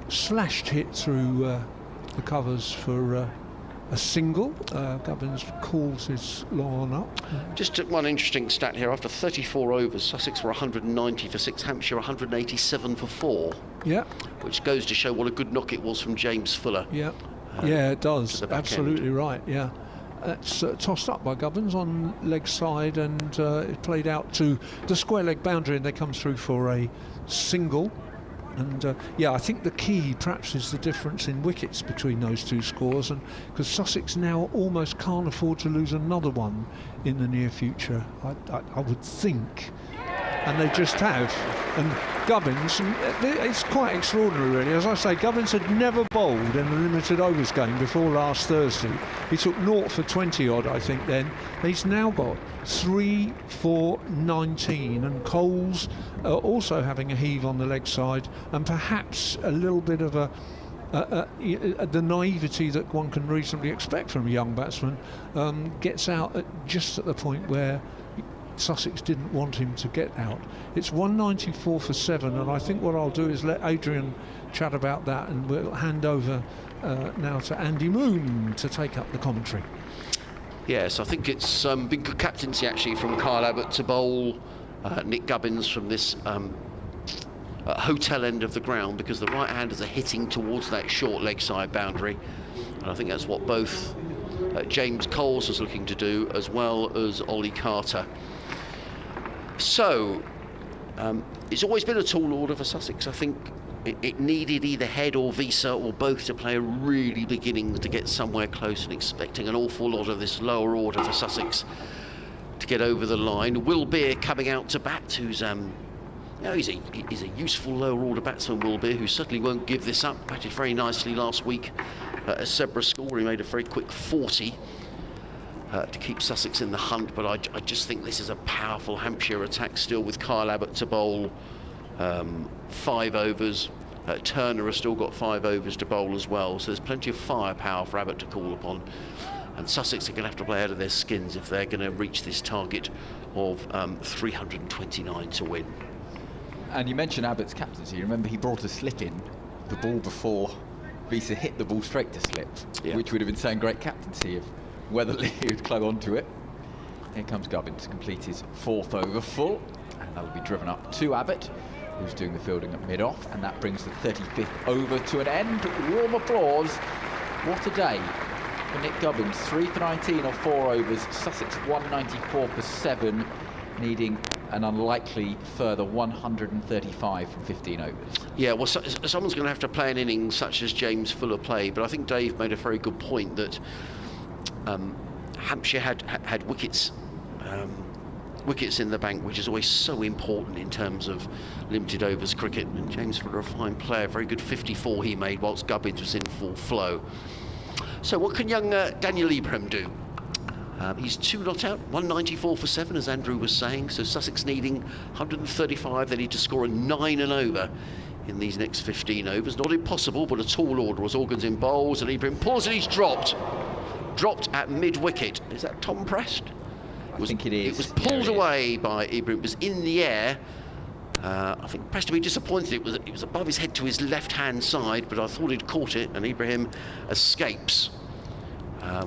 [SPEAKER 1] slashed hit through the covers for a single. Gubbins calls his long on up.
[SPEAKER 3] Just one interesting stat here. After 34 overs, Sussex were 190 for 6, Hampshire 187 for 4.
[SPEAKER 1] Yeah.
[SPEAKER 3] Which goes to show what a good knock it was from James Fuller.
[SPEAKER 1] Yeah. Yeah, it does. Absolutely
[SPEAKER 3] end.
[SPEAKER 1] Right, yeah. That's tossed up by Gubbins on leg side, and it played out to the square leg boundary, and they come through for a single. And yeah, I think the key perhaps is the difference in wickets between those 2 scores, and because Sussex now almost can't afford to lose another one in the near future, I would think, and they just have. And Gubbins, it's quite extraordinary really. As I say, Gubbins had never bowled in a limited overs game before last Thursday. He took 0 for 20 odd, I think, then. He's now got 3 for 19, and Coles also having a heave on the leg side, and perhaps a little bit of the naivety that one can reasonably expect from a young batsman gets out just at the point where Sussex didn't want him to get out. It's 194 for 7, and I think what I'll do is let Adrian chat about that, and we'll hand over now to Andy Moon to take up the commentary.
[SPEAKER 3] Yes, I think it's been good captaincy actually from Kyle Abbott to bowl Nick Gubbins from this hotel end of the ground, because the right-handers are hitting towards that short leg side boundary, and I think that's what both James Coles was looking to do, as well as Ollie Carter. So it's always been a tall order for Sussex. I think it needed either Head or Visa or both to play a really big innings to get somewhere close, and expecting an awful lot of this lower order for Sussex to get over the line. Will Beer coming out to bat, who's he's a useful lower order batsman, Will Beer, who certainly won't give this up. Batted very nicely last week at Sebra score. He made a very quick 40 to keep Sussex in the hunt, but I just think this is a powerful Hampshire attack still, with Kyle Abbott to bowl 5 overs. Turner has still got 5 overs to bowl as well, so there's plenty of firepower for Abbott to call upon. And Sussex are going to have to play out of their skins if they're going to reach this target of 329 to win.
[SPEAKER 2] And you mentioned Abbott's captaincy. Remember, he brought a slip in the ball before Visa hit the ball straight to slip, which would have been saying great captaincy if Weatherly had clung onto it. Here comes Gubbins to complete his 4th over full, and that'll be driven up to Abbott, who's doing the fielding at mid-off, and that brings the 35th over to an end. Warm applause. What a day for Nick Gubbins. 3 for 19 or 4 overs. Sussex 194 for 7, needing an unlikely further 135 from 15 overs. Yeah, well,
[SPEAKER 3] someone's going to have to play an innings such as James Fuller played, but I think Dave made a very good point that Hampshire had wickets in the bank, which is always so important in terms of limited overs cricket. And James Fuller, a fine player, very good 54 he made whilst Gubbins was in full flow. So what can young Daniel Ibrahim do? He's 2 not out, 194 for 7, as Andrew was saying. So Sussex needing 135. They need to score a 9 and over in these next 15 overs. Not impossible, but a tall order as Organs in bowls, and Ibrahim pulls, and he's dropped at mid-wicket. Is that Tom Prest?
[SPEAKER 2] I think it is.
[SPEAKER 3] It was pulled away by Ibrahim. It was in the air. I think Prest to be disappointed. It was above his head to his left-hand side, but I thought he'd caught it, and Ibrahim escapes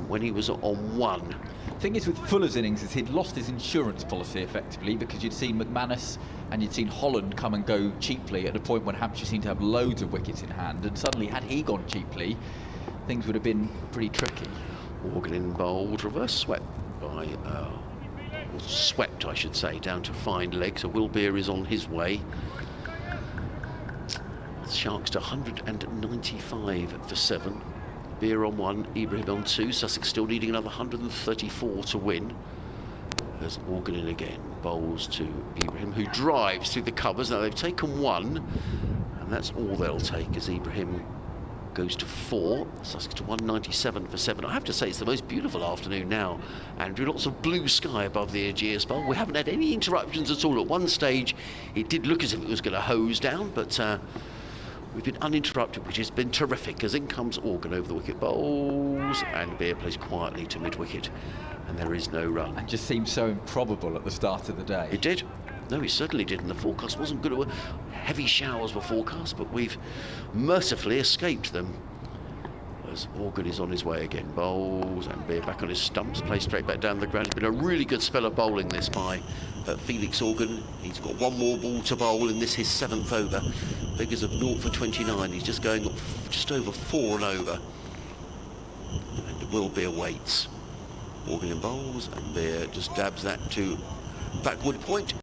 [SPEAKER 3] when he was on 1.
[SPEAKER 2] The thing is with Fuller's innings is he'd lost his insurance policy effectively, because you'd seen McManus and you'd seen Holland come and go cheaply at a point when Hampshire seemed to have loads of wickets in hand, and suddenly had he gone cheaply, things would have been pretty tricky.
[SPEAKER 3] Organ in bowled, reverse swept by swept I should say, down to fine leg, so Will Beer is on his way. Sharks to 195 for 7. Beer on 1, Ibrahim on 2. Sussex still needing another 134 to win. There's Organ in again, bowls to Ibrahim, who drives through the covers. Now they've taken 1, and that's all they'll take as Ibrahim goes to 4. Sussex to 197 for 7. I have to say it's the most beautiful afternoon now, Andrew. Lots of blue sky above the Aegeus Bowl. We haven't had any interruptions at all. At one stage it did look as if it was going to hose down, but we've been uninterrupted, which has been terrific, as in comes Organ over the wicket, bowls, and Beer plays quietly to mid-wicket, and there is no run.
[SPEAKER 2] It just seemed so improbable at the start of the day.
[SPEAKER 3] It did. No, he certainly did, and the forecast wasn't good. Heavy showers were forecast, but we've mercifully escaped them. As Organ is on his way again, bowls, and Beer back on his stumps, plays straight back down the ground. It's been a really good spell of bowling this by Felix Organ. He's got 1 more ball to bowl in this, his 7th over. Figures of 0 for 29. He's just going just over 4 and over. And Will Beer waits. Organ in bowls, and Beer just dabs that to backward point.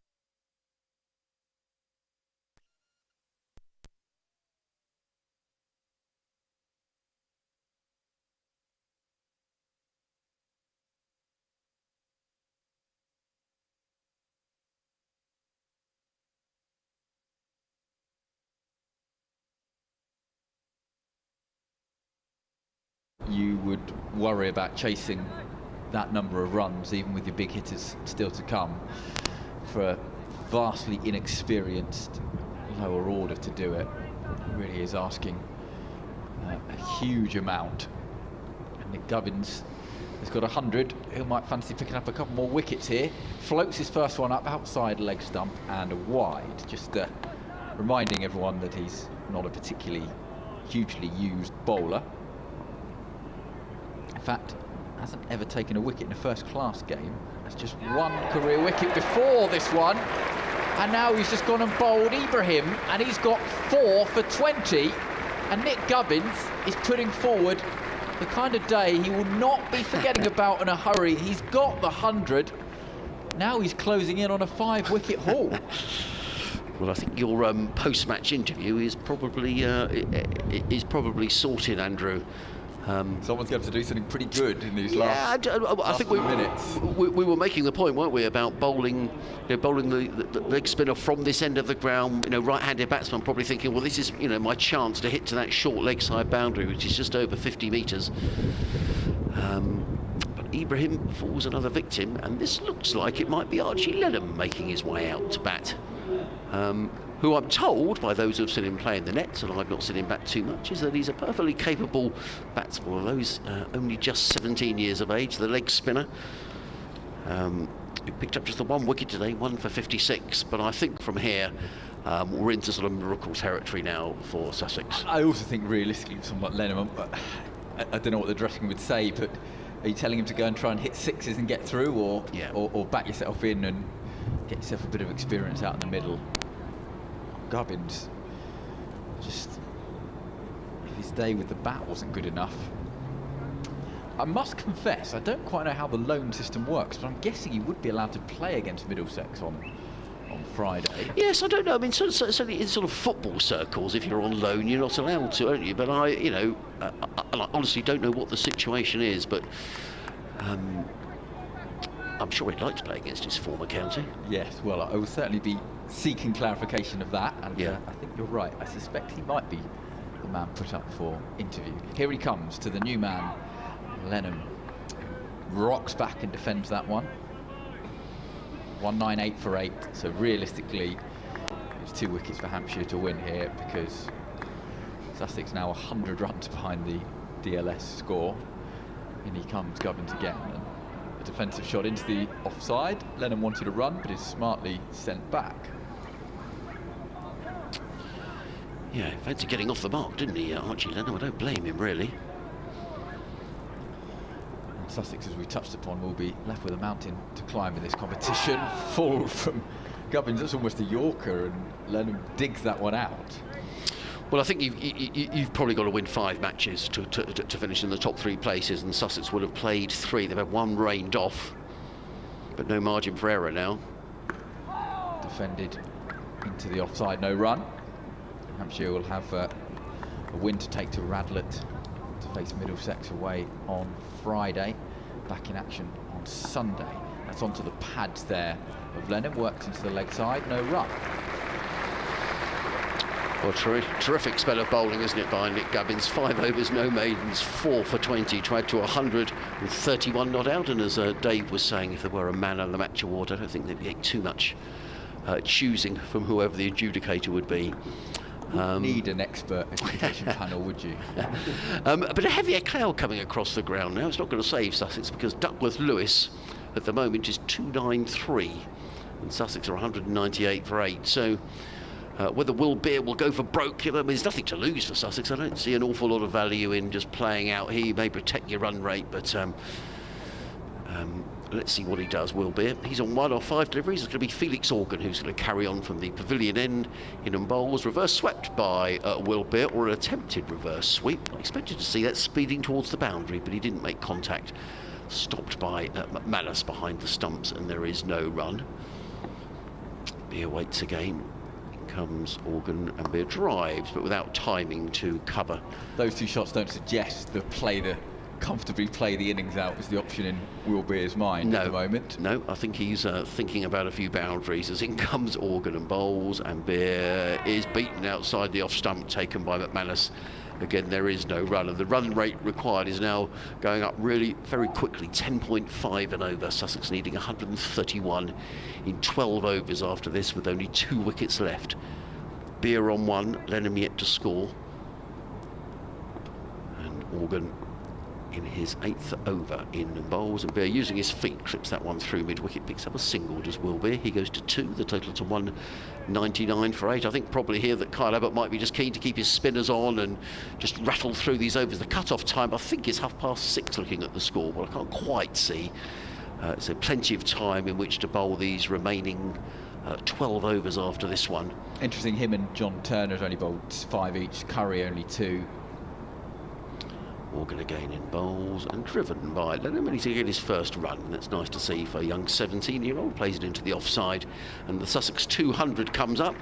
[SPEAKER 2] You would worry about chasing that number of runs, even with your big hitters still to come, for a vastly inexperienced lower order to do it. It really is asking a huge amount. And Nick Gubbins has got 100. He might fancy picking up a couple more wickets here. Floats his first one up outside leg stump and wide. Just reminding everyone that he's not a particularly hugely used bowler. In fact, hasn't ever taken a wicket in a first-class game. That's just 1 career wicket before this one. And now he's just gone and bowled Ibrahim, and he's got 4 for 20. And Nick Gubbins is putting forward the kind of day he will not be forgetting about in a hurry. He's got the 100. Now he's closing in on a 5-wicket haul.
[SPEAKER 3] Well, I think your post-match interview is probably sorted, Andrew.
[SPEAKER 2] Someone's going to do something pretty good in these last few minutes.
[SPEAKER 3] We were making the point, weren't we, about bowling, bowling the leg spinner from this end of the ground. Right-handed batsman probably thinking, well, this is my chance to hit to that short leg side boundary, which is just over 50 metres. But Ibrahim falls another victim, and this looks like it might be Archie Lenham making his way out to bat. Who I'm told by those who've seen him play in the nets, and I've not seen him bat too much, is that he's a perfectly capable batsman, although he's only just 17 years of age, the leg spinner. He picked up just the 1 wicket today, 1 for 56, but I think from here we're into sort of miracle territory now for Sussex.
[SPEAKER 2] I also think realistically, somewhat Lenham, I don't know what the dressing room would say, but are you telling him to go and try and hit sixes and get through, or back yourself in and get yourself a bit of experience out in the middle? Gubbins, just his day with the bat wasn't good enough. I must confess, I don't quite know how the loan system works, but I'm guessing he would be allowed to play against Middlesex on Friday.
[SPEAKER 3] Yes, I don't know. I mean, certainly in sort of football circles, if you're on loan, you're not allowed to, aren't you? But I honestly don't know what the situation is, but I'm sure he'd like to play against his former county.
[SPEAKER 2] Yes, well, I will certainly be seeking clarification of that, and I think you're right. I suspect he might be the man put up for interview. Here he comes to the new man, Lenham. Rocks back and defends that one. 198 for 8, so realistically it's 2 wickets for Hampshire to win here, because Sussex now 100 runs behind the DLS score. In he comes, Gubbins again, and a defensive shot into the offside. Lenham wanted a run, but is smartly sent back.
[SPEAKER 3] Yeah, fancy getting off the mark, didn't he, Archie Lenham? I don't blame him, really.
[SPEAKER 2] And Sussex, as we touched upon, will be left with a mountain to climb in this competition. Full from Gubbins, that's almost a Yorker, and Lenham digs that one out.
[SPEAKER 3] Well, I think you've probably got to win 5 matches to finish in the top 3 places, and Sussex would have played 3. They've had 1 rained off, but no margin for error now.
[SPEAKER 2] Defended into the offside, no run. Hampshire will have a win to take to Radlett to face Middlesex away on Friday. Back in action on Sunday. That's onto the pads there of Lenham. Works into the leg side, no run.
[SPEAKER 3] Well, terrific spell of bowling, isn't it, by Nick Gubbins? 5 overs, no maidens, 4 for 20. Tried to 131 not out, and as Dave was saying, if there were a man of the match award, I don't think there'd be too much choosing from whoever the adjudicator would be.
[SPEAKER 2] Need an expert adjudication panel, would you?
[SPEAKER 3] But a heavier cloud coming across the ground now. It's not going to save Sussex, because Duckworth Lewis at the moment is 293, and Sussex are 198 for 8. So whether Will Beer will go for broke, I mean, there's nothing to lose for Sussex. I don't see an awful lot of value in just playing out. He may protect your run rate, but let's see what he does, Will Beer. He's on 1 or 5 deliveries. It's going to be Felix Organ who's going to carry on from the pavilion end in and bowls. Reverse swept by Will Beer, or an attempted reverse sweep. I expected to see that speeding towards the boundary, but he didn't make contact. Stopped by McManus behind the stumps, and there is no run. Beer waits again. In comes Organ, and Beer drives, but without timing to cover.
[SPEAKER 2] Those 2 shots don't suggest comfortably play the innings out is the option in Will Beer's mind at the moment.
[SPEAKER 3] No, I think he's thinking about a few boundaries as in comes Organ and bowls, and Beer is beaten outside the off stump taken by McManus. Again, there is no run, and the run rate required is now going up really very quickly, 10.5 and over. Sussex needing 131 in 12 overs after this, with only 2 wickets left. Beer on 1, Lenham yet to score, and Organ in his 8th over in bowls, and Beer using his feet clips that one through mid-wicket, picks up a single, does Will Beer. He goes to 2, the total to 199 for 8. I think probably here that Kyle Abbott might be just keen to keep his spinners on and just rattle through these overs. The cut-off time, I think, is 6:30 looking at the score, but I can't quite see. So plenty of time in which to bowl these remaining 12 overs after this one.
[SPEAKER 2] Interesting, him and John Turner's only bowled 5 each, Curry only 2.
[SPEAKER 3] Morgan again in bowls and driven by Lennon, and he's going to get his first run. That's nice to see for a young 17-year-old. Plays it into the offside, and the Sussex 200 comes up.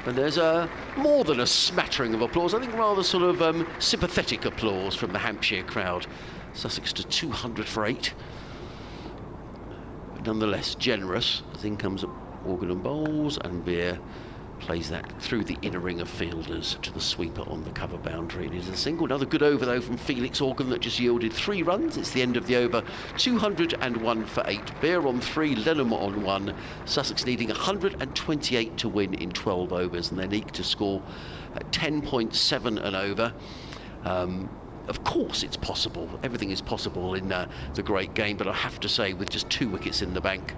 [SPEAKER 3] And there's more than a smattering of applause. I think rather sort of sympathetic applause from the Hampshire crowd. Sussex to 200 for 8. But nonetheless generous, as in comes Morgan and bowls, and Beer plays that through the inner ring of fielders to the sweeper on the cover boundary. And it is a single. Another good over though from Felix Organ that just yielded 3 runs. It's the end of the over. 201 for 8. Beer on 3, Lenham on 1. Sussex needing 128 to win in 12 overs, and they need to score at 10.7 and over. Of course it's possible. Everything is possible in the great game, but I have to say, with just 2 wickets in the bank,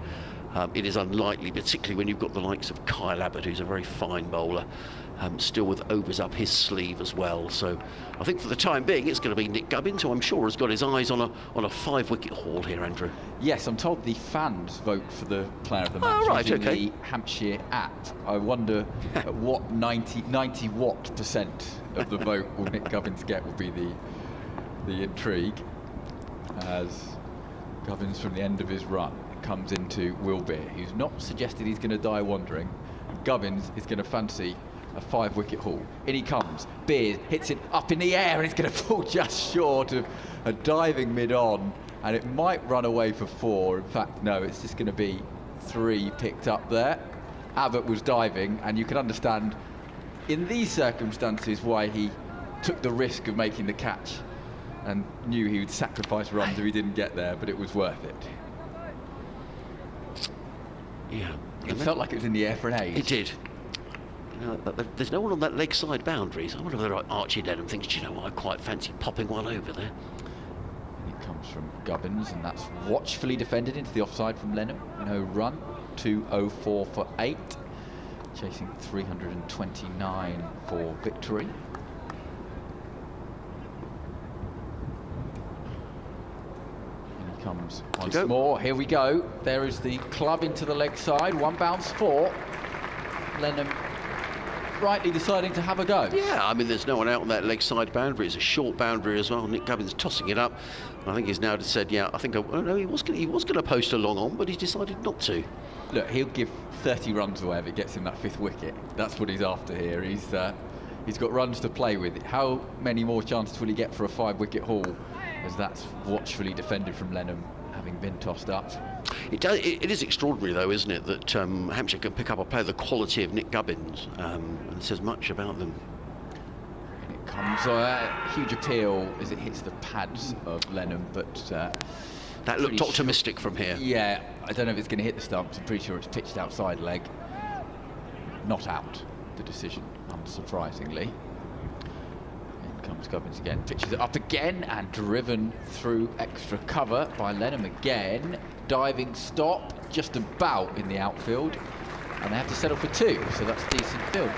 [SPEAKER 3] it is unlikely, particularly when you've got the likes of Kyle Abbott, who's a very fine bowler, still with overs up his sleeve as well. So I think for the time being it's going to be Nick Gubbins, who I'm sure has got his eyes on a 5-wicket haul here, Andrew.
[SPEAKER 2] Yes, I'm told the fans vote for the player of the match using the Hampshire app. I wonder at what 90 what percent of the vote will Nick Gubbins get will be the intrigue, as Gubbins from the end of his run comes into Will Beer, who's not suggested he's going to die wandering. Gubbins is going to fancy a 5-wicket haul. In he comes. Beer hits it up in the air, and it's going to fall just short of a diving mid-on, and it might run away for 4. In fact, no, it's just going to be 3 picked up there. Abbott was diving, and you can understand in these circumstances why he took the risk of making the catch and knew he would sacrifice runs if he didn't get there, but it was worth it.
[SPEAKER 3] Yeah,
[SPEAKER 2] it felt like it was in the air for an age.
[SPEAKER 3] It did. There's no one on that leg side boundaries. I wonder whether Archie Denham thinks, do you know what, I quite fancy popping one over there.
[SPEAKER 2] And it comes from Gubbins, and that's watchfully defended into the offside from Lenham. No run. 204 for 8. Chasing 329 for victory. Comes once more. Here we go. There is the club into the leg side. 1 bounce 4. Lenham rightly deciding to have a go.
[SPEAKER 3] Yeah, I mean, there's no one out on that leg side boundary. It's a short boundary as well. Nick Gubbins tossing it up. I think he's now just said, yeah, I think no, he was going to post a long on, but he decided not to.
[SPEAKER 2] Look, he'll give 30 runs away if it gets him that 5th wicket. That's what he's after here. He's got runs to play with. How many more chances will he get for a 5-wicket haul, as that's watchfully defended from Lenham, having been tossed up?
[SPEAKER 3] It is extraordinary, though, isn't it, that Hampshire can pick up a player the quality of Nick Gubbins, and it says much about them.
[SPEAKER 2] And it comes huge appeal as it hits the pads of Lenham, but
[SPEAKER 3] that looked optimistic from here.
[SPEAKER 2] Yeah, I don't know if it's going to hit the stumps. I'm pretty sure it's pitched outside leg, not out. The decision, unsurprisingly. In comes Gubbins again, pitches it up again, and driven through extra cover by Lenham again. Diving stop, just about in the outfield, and they have to settle for 2, so that's decent field.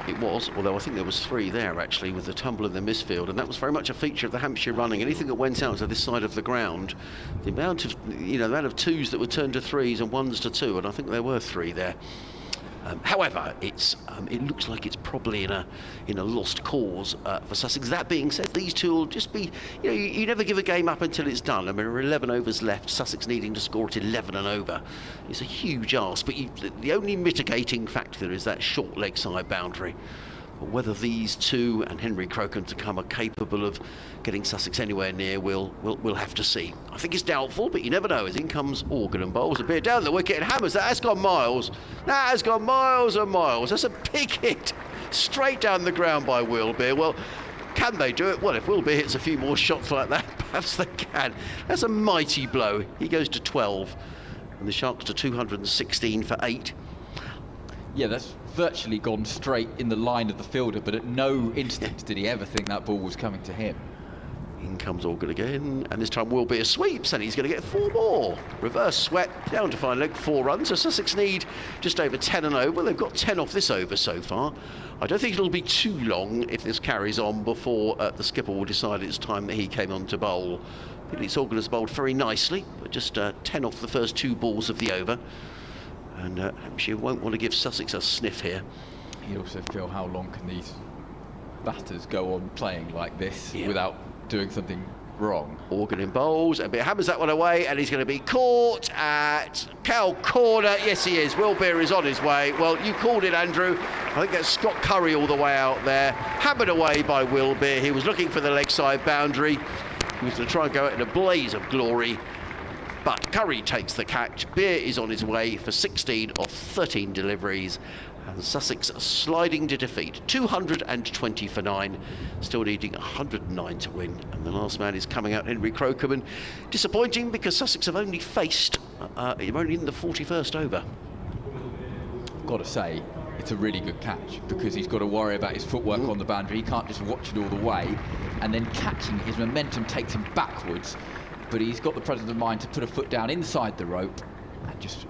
[SPEAKER 3] It was, although I think there was 3 there actually with the tumble in the misfield, and that was very much a feature of the Hampshire running. Anything that went out to this side of the ground, the amount of 2s that were turned to 3s and 1s to 2, and I think there were 3 there. However, it looks like it's probably in a lost cause for Sussex. That being said, these 2 will just be, you never give a game up until it's done. I mean, there are 11 overs left, Sussex needing to score at 11 and over. It's a huge ask, but the only mitigating factor is that short leg side boundary. But whether these 2 and Henry Crocombe to come are capable of getting Sussex anywhere near, we'll have to see. I think it's doubtful, but you never know. As in comes Organ and bowls a bit down the wicket and hammers. That has gone miles. That has gone miles and miles. That's a big hit straight down the ground by Will Beer. Well, can they do it? Well, if Will Beer hits a few more shots like that, perhaps they can. That's a mighty blow. He goes to 12, and the Sharks to 216 for 8.
[SPEAKER 2] Yeah, that's virtually gone straight in the line of the fielder, but at no instance did he ever think that ball was coming to him.
[SPEAKER 3] In comes Organ again, and this time will be a sweep, and he's going to get 4 more. Reverse swept, down to final leg, 4 runs. So Sussex need just over 10 and over. They've got 10 off this over so far. I don't think it'll be too long if this carries on before the skipper will decide it's time that he came on to bowl. Felix Organ has bowled very nicely, but just 10 off the first 2 balls of the over. And Hampshire won't want to give Sussex a sniff here.
[SPEAKER 2] You also feel, how long can these batters go on playing like this without doing something wrong?
[SPEAKER 3] Organ in bowls, and hammers that one away, and he's going to be caught at Cow Corner. Yes, he is. Will Beer is on his way. Well, you called it, Andrew. I think that's Scott Curry all the way out there. Hammered away by Will Beer. He was looking for the leg side boundary. He was going to try and go out in a blaze of glory. But Curry takes the catch. Beer is on his way for 16 of 13 deliveries. And Sussex sliding to defeat. 220 for 9. Still needing 109 to win. And the last man is coming out, Henry Crocombe. And disappointing because Sussex have only faced, only in the 41st over.
[SPEAKER 2] I've got to say, it's a really good catch, because he's got to worry about his footwork on the boundary. He can't just watch it all the way. And then catching it, his momentum takes him backwards. But he's got the presence of mind to put a foot down inside the rope and just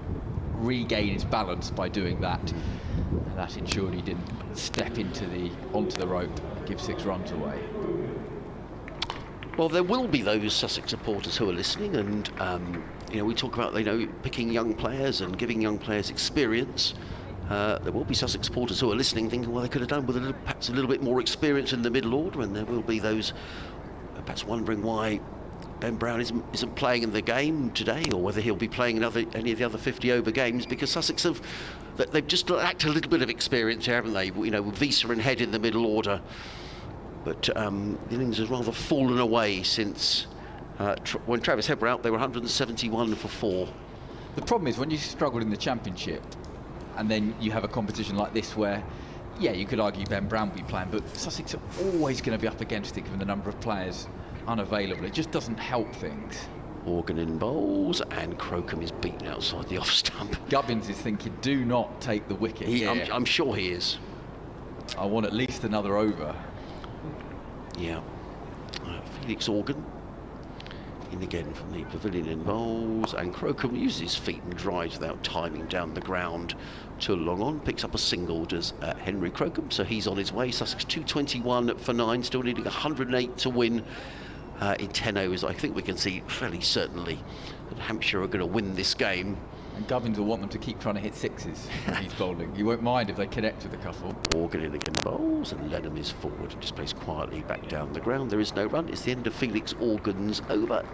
[SPEAKER 2] regain his balance by doing that. And that ensured he didn't step onto the rope and give 6 runs away.
[SPEAKER 3] Well, there will be those Sussex supporters who are listening, and you know, we talk about picking young players and giving young players experience. There will be Sussex supporters who are listening, thinking, well, they could have done with perhaps a little bit more experience in the middle order, and there will be those perhaps wondering why Ben Brown isn't playing in the game today, or whether he'll be playing in any of the other 50-over games, because Sussex they've just lacked a little bit of experience here, haven't they? You know, with Visa and Head in the middle order. But the innings has rather fallen away since when Travis Head were out. They were 171 for 4.
[SPEAKER 2] The problem is when you struggle in the Championship, and then you have a competition like this where, yeah, you could argue Ben Brown will be playing, but Sussex are always going to be up against it given the number of players unavailable. It just doesn't help things.
[SPEAKER 3] Organ in bowls, and Crocombe is beaten outside the off stump.
[SPEAKER 2] Gubbins is thinking, do not take the wicket here.
[SPEAKER 3] I'm sure he is.
[SPEAKER 2] I want at least another over.
[SPEAKER 3] Yeah. Felix Organ in again from the pavilion in bowls, and Crocombe uses his feet and drives without timing down the ground to long on. Picks up a single, does Henry Crocombe, so he's on his way. Sussex 221 for 9, still needing 108 to win. In 10 overs, I think we can see fairly certainly that Hampshire are going to win this game.
[SPEAKER 2] And Gubbins will want them to keep trying to hit 6s when he's bowling. He won't mind if they connect with a couple.
[SPEAKER 3] Organ in again bowls, and Lenham is forward and just plays quietly back down the ground. There is no run. It's the end of Felix Organ's over.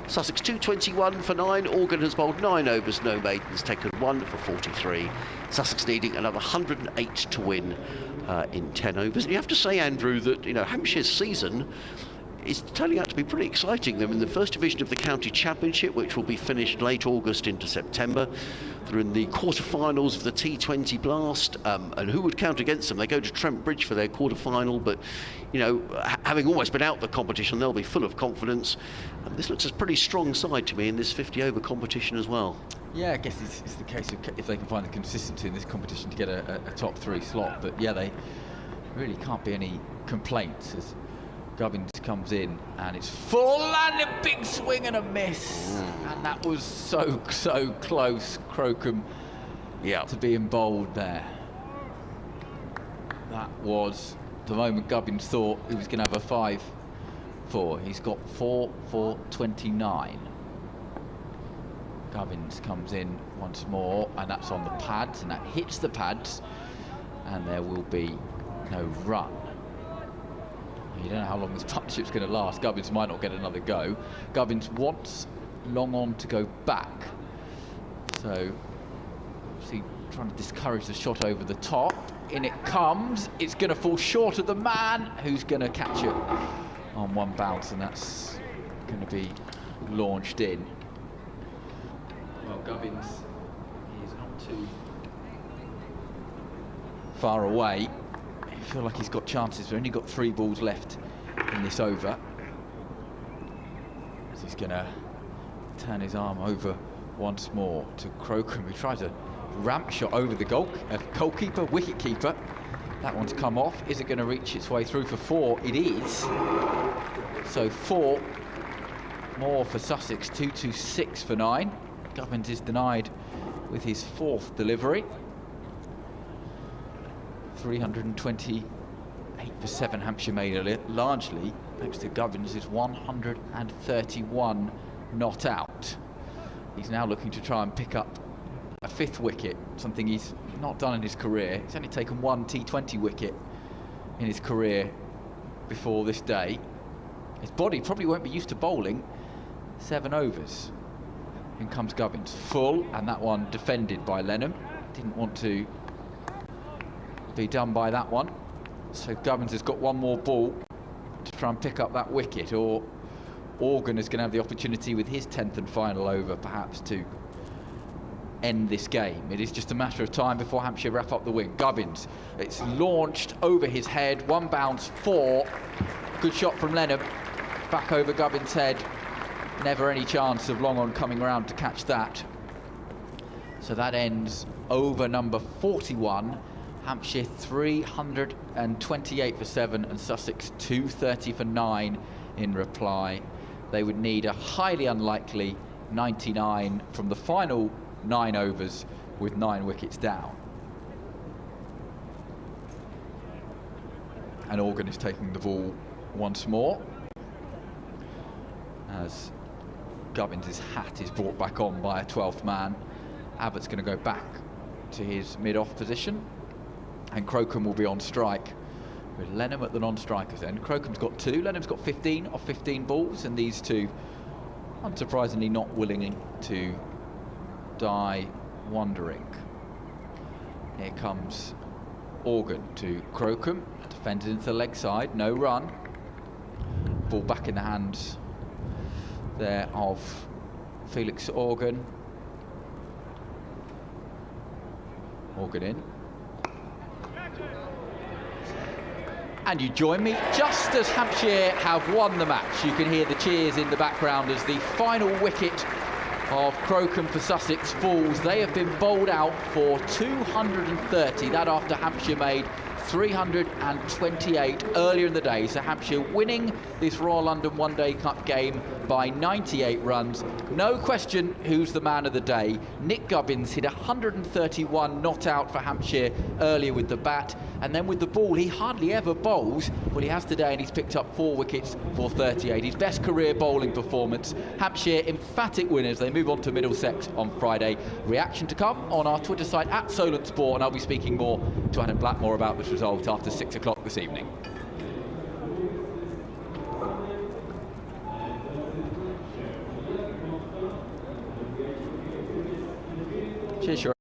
[SPEAKER 3] Sussex 221 for 9. Organ has bowled 9 overs, no maidens, taken 1 for 43. Sussex needing another 108 to win in 10 overs. And you have to say, Andrew, that Hampshire's season is turning out to be pretty exciting. They're in the first division of the county championship, which will be finished late August into September. They're in the quarter-finals of the T20 Blast, and who would count against them? They go to Trent Bridge for their quarter-final, but having almost been out the competition, they'll be full of confidence. And this looks a pretty strong side to me in this 50-over competition as well. Yeah,
[SPEAKER 2] I guess it's the case of if they can find the consistency in this competition to get a top 3 slot. But yeah, they really can't be any complaints as Gubbins comes in, and it's full, and a big swing and a miss. And that was so close, Crocombe, to being bowled there. That was the moment Gubbins thought he was going to have a 5-4. He's got 4 for 29. Gubbins comes in once more, and that's on the pads, and that hits the pads, and there will be no run. You don't know how long this partnership's going to last. Gubbins might not get another go. Gubbins wants long on to go back. So, obviously trying to discourage the shot over the top. In it comes. It's going to fall short of the man who's going to catch it on one bounce, and that's going to be launched in. Well, Gubbins is not too far away. I feel like he's got chances. We've only got 3 balls left in this over. So he's going to turn his arm over once more to Crocombe, who tries a ramp shot over the goalkeeper, wicket-keeper. That one's come off. Is it going to reach its way through for 4? It is. So 4 more for Sussex, 226 for 9. Gubbins is denied with his 4th delivery. 328 for 7 Hampshire made earlier, largely thanks to Gubbins' 131 not out. He's now looking to try and pick up a 5th wicket, something he's not done in his career. He's only taken 1 T20 wicket in his career before this day. His body probably won't be used to bowling 7 overs. In comes Gubbins, full, and that one defended by Lenham. Didn't want to be done by that one. So Gubbins has got 1 more ball to try and pick up that wicket, or Organ is going to have the opportunity with his 10th and final over perhaps to end this game. It is just a matter of time before Hampshire wrap up the win. Gubbins, it's launched over his head, 1 bounce, 4. Good shot from Lenham, back over Gubbins' head. Never any chance of long on coming around to catch that. So that ends over number 41. Hampshire 328 for 7 and Sussex 230 for 9 in reply. They would need a highly unlikely 99 from the final 9 overs with 9 wickets down. And Organ is taking the ball once more as Gubbins' hat is brought back on by a 12th man. Abbott's going to go back to his mid-off position, and Crocombe will be on strike with Lenham at the non-strikers end. Crocombe's got 2, Lenham's got 15 off 15 balls, and these two, unsurprisingly, not willing to die wondering. Here comes Organ to Crocombe, defended into the leg side, no run. Ball back in the hands there of Felix Organ. Organ in. And you join me just as Hampshire have won the match. You can hear the cheers in the background as the final wicket of Crocombe for Sussex falls. They have been bowled out for 230. That after Hampshire made 328 earlier in the day. So Hampshire winning this Royal London One Day Cup game by 98 runs. No question who's the man of the day. Nick Gubbins hit 131 not out for Hampshire earlier with the bat, and then with the ball he hardly ever bowls. Well, he has today, and he's picked up 4 wickets for 38. His best career bowling performance. Hampshire emphatic winners. They move on to Middlesex on Friday. Reaction to come on our Twitter site at Solent Sport, and I'll be speaking more to Adam Blackmore about this result after 6 o'clock this evening. Cheers, Sharon.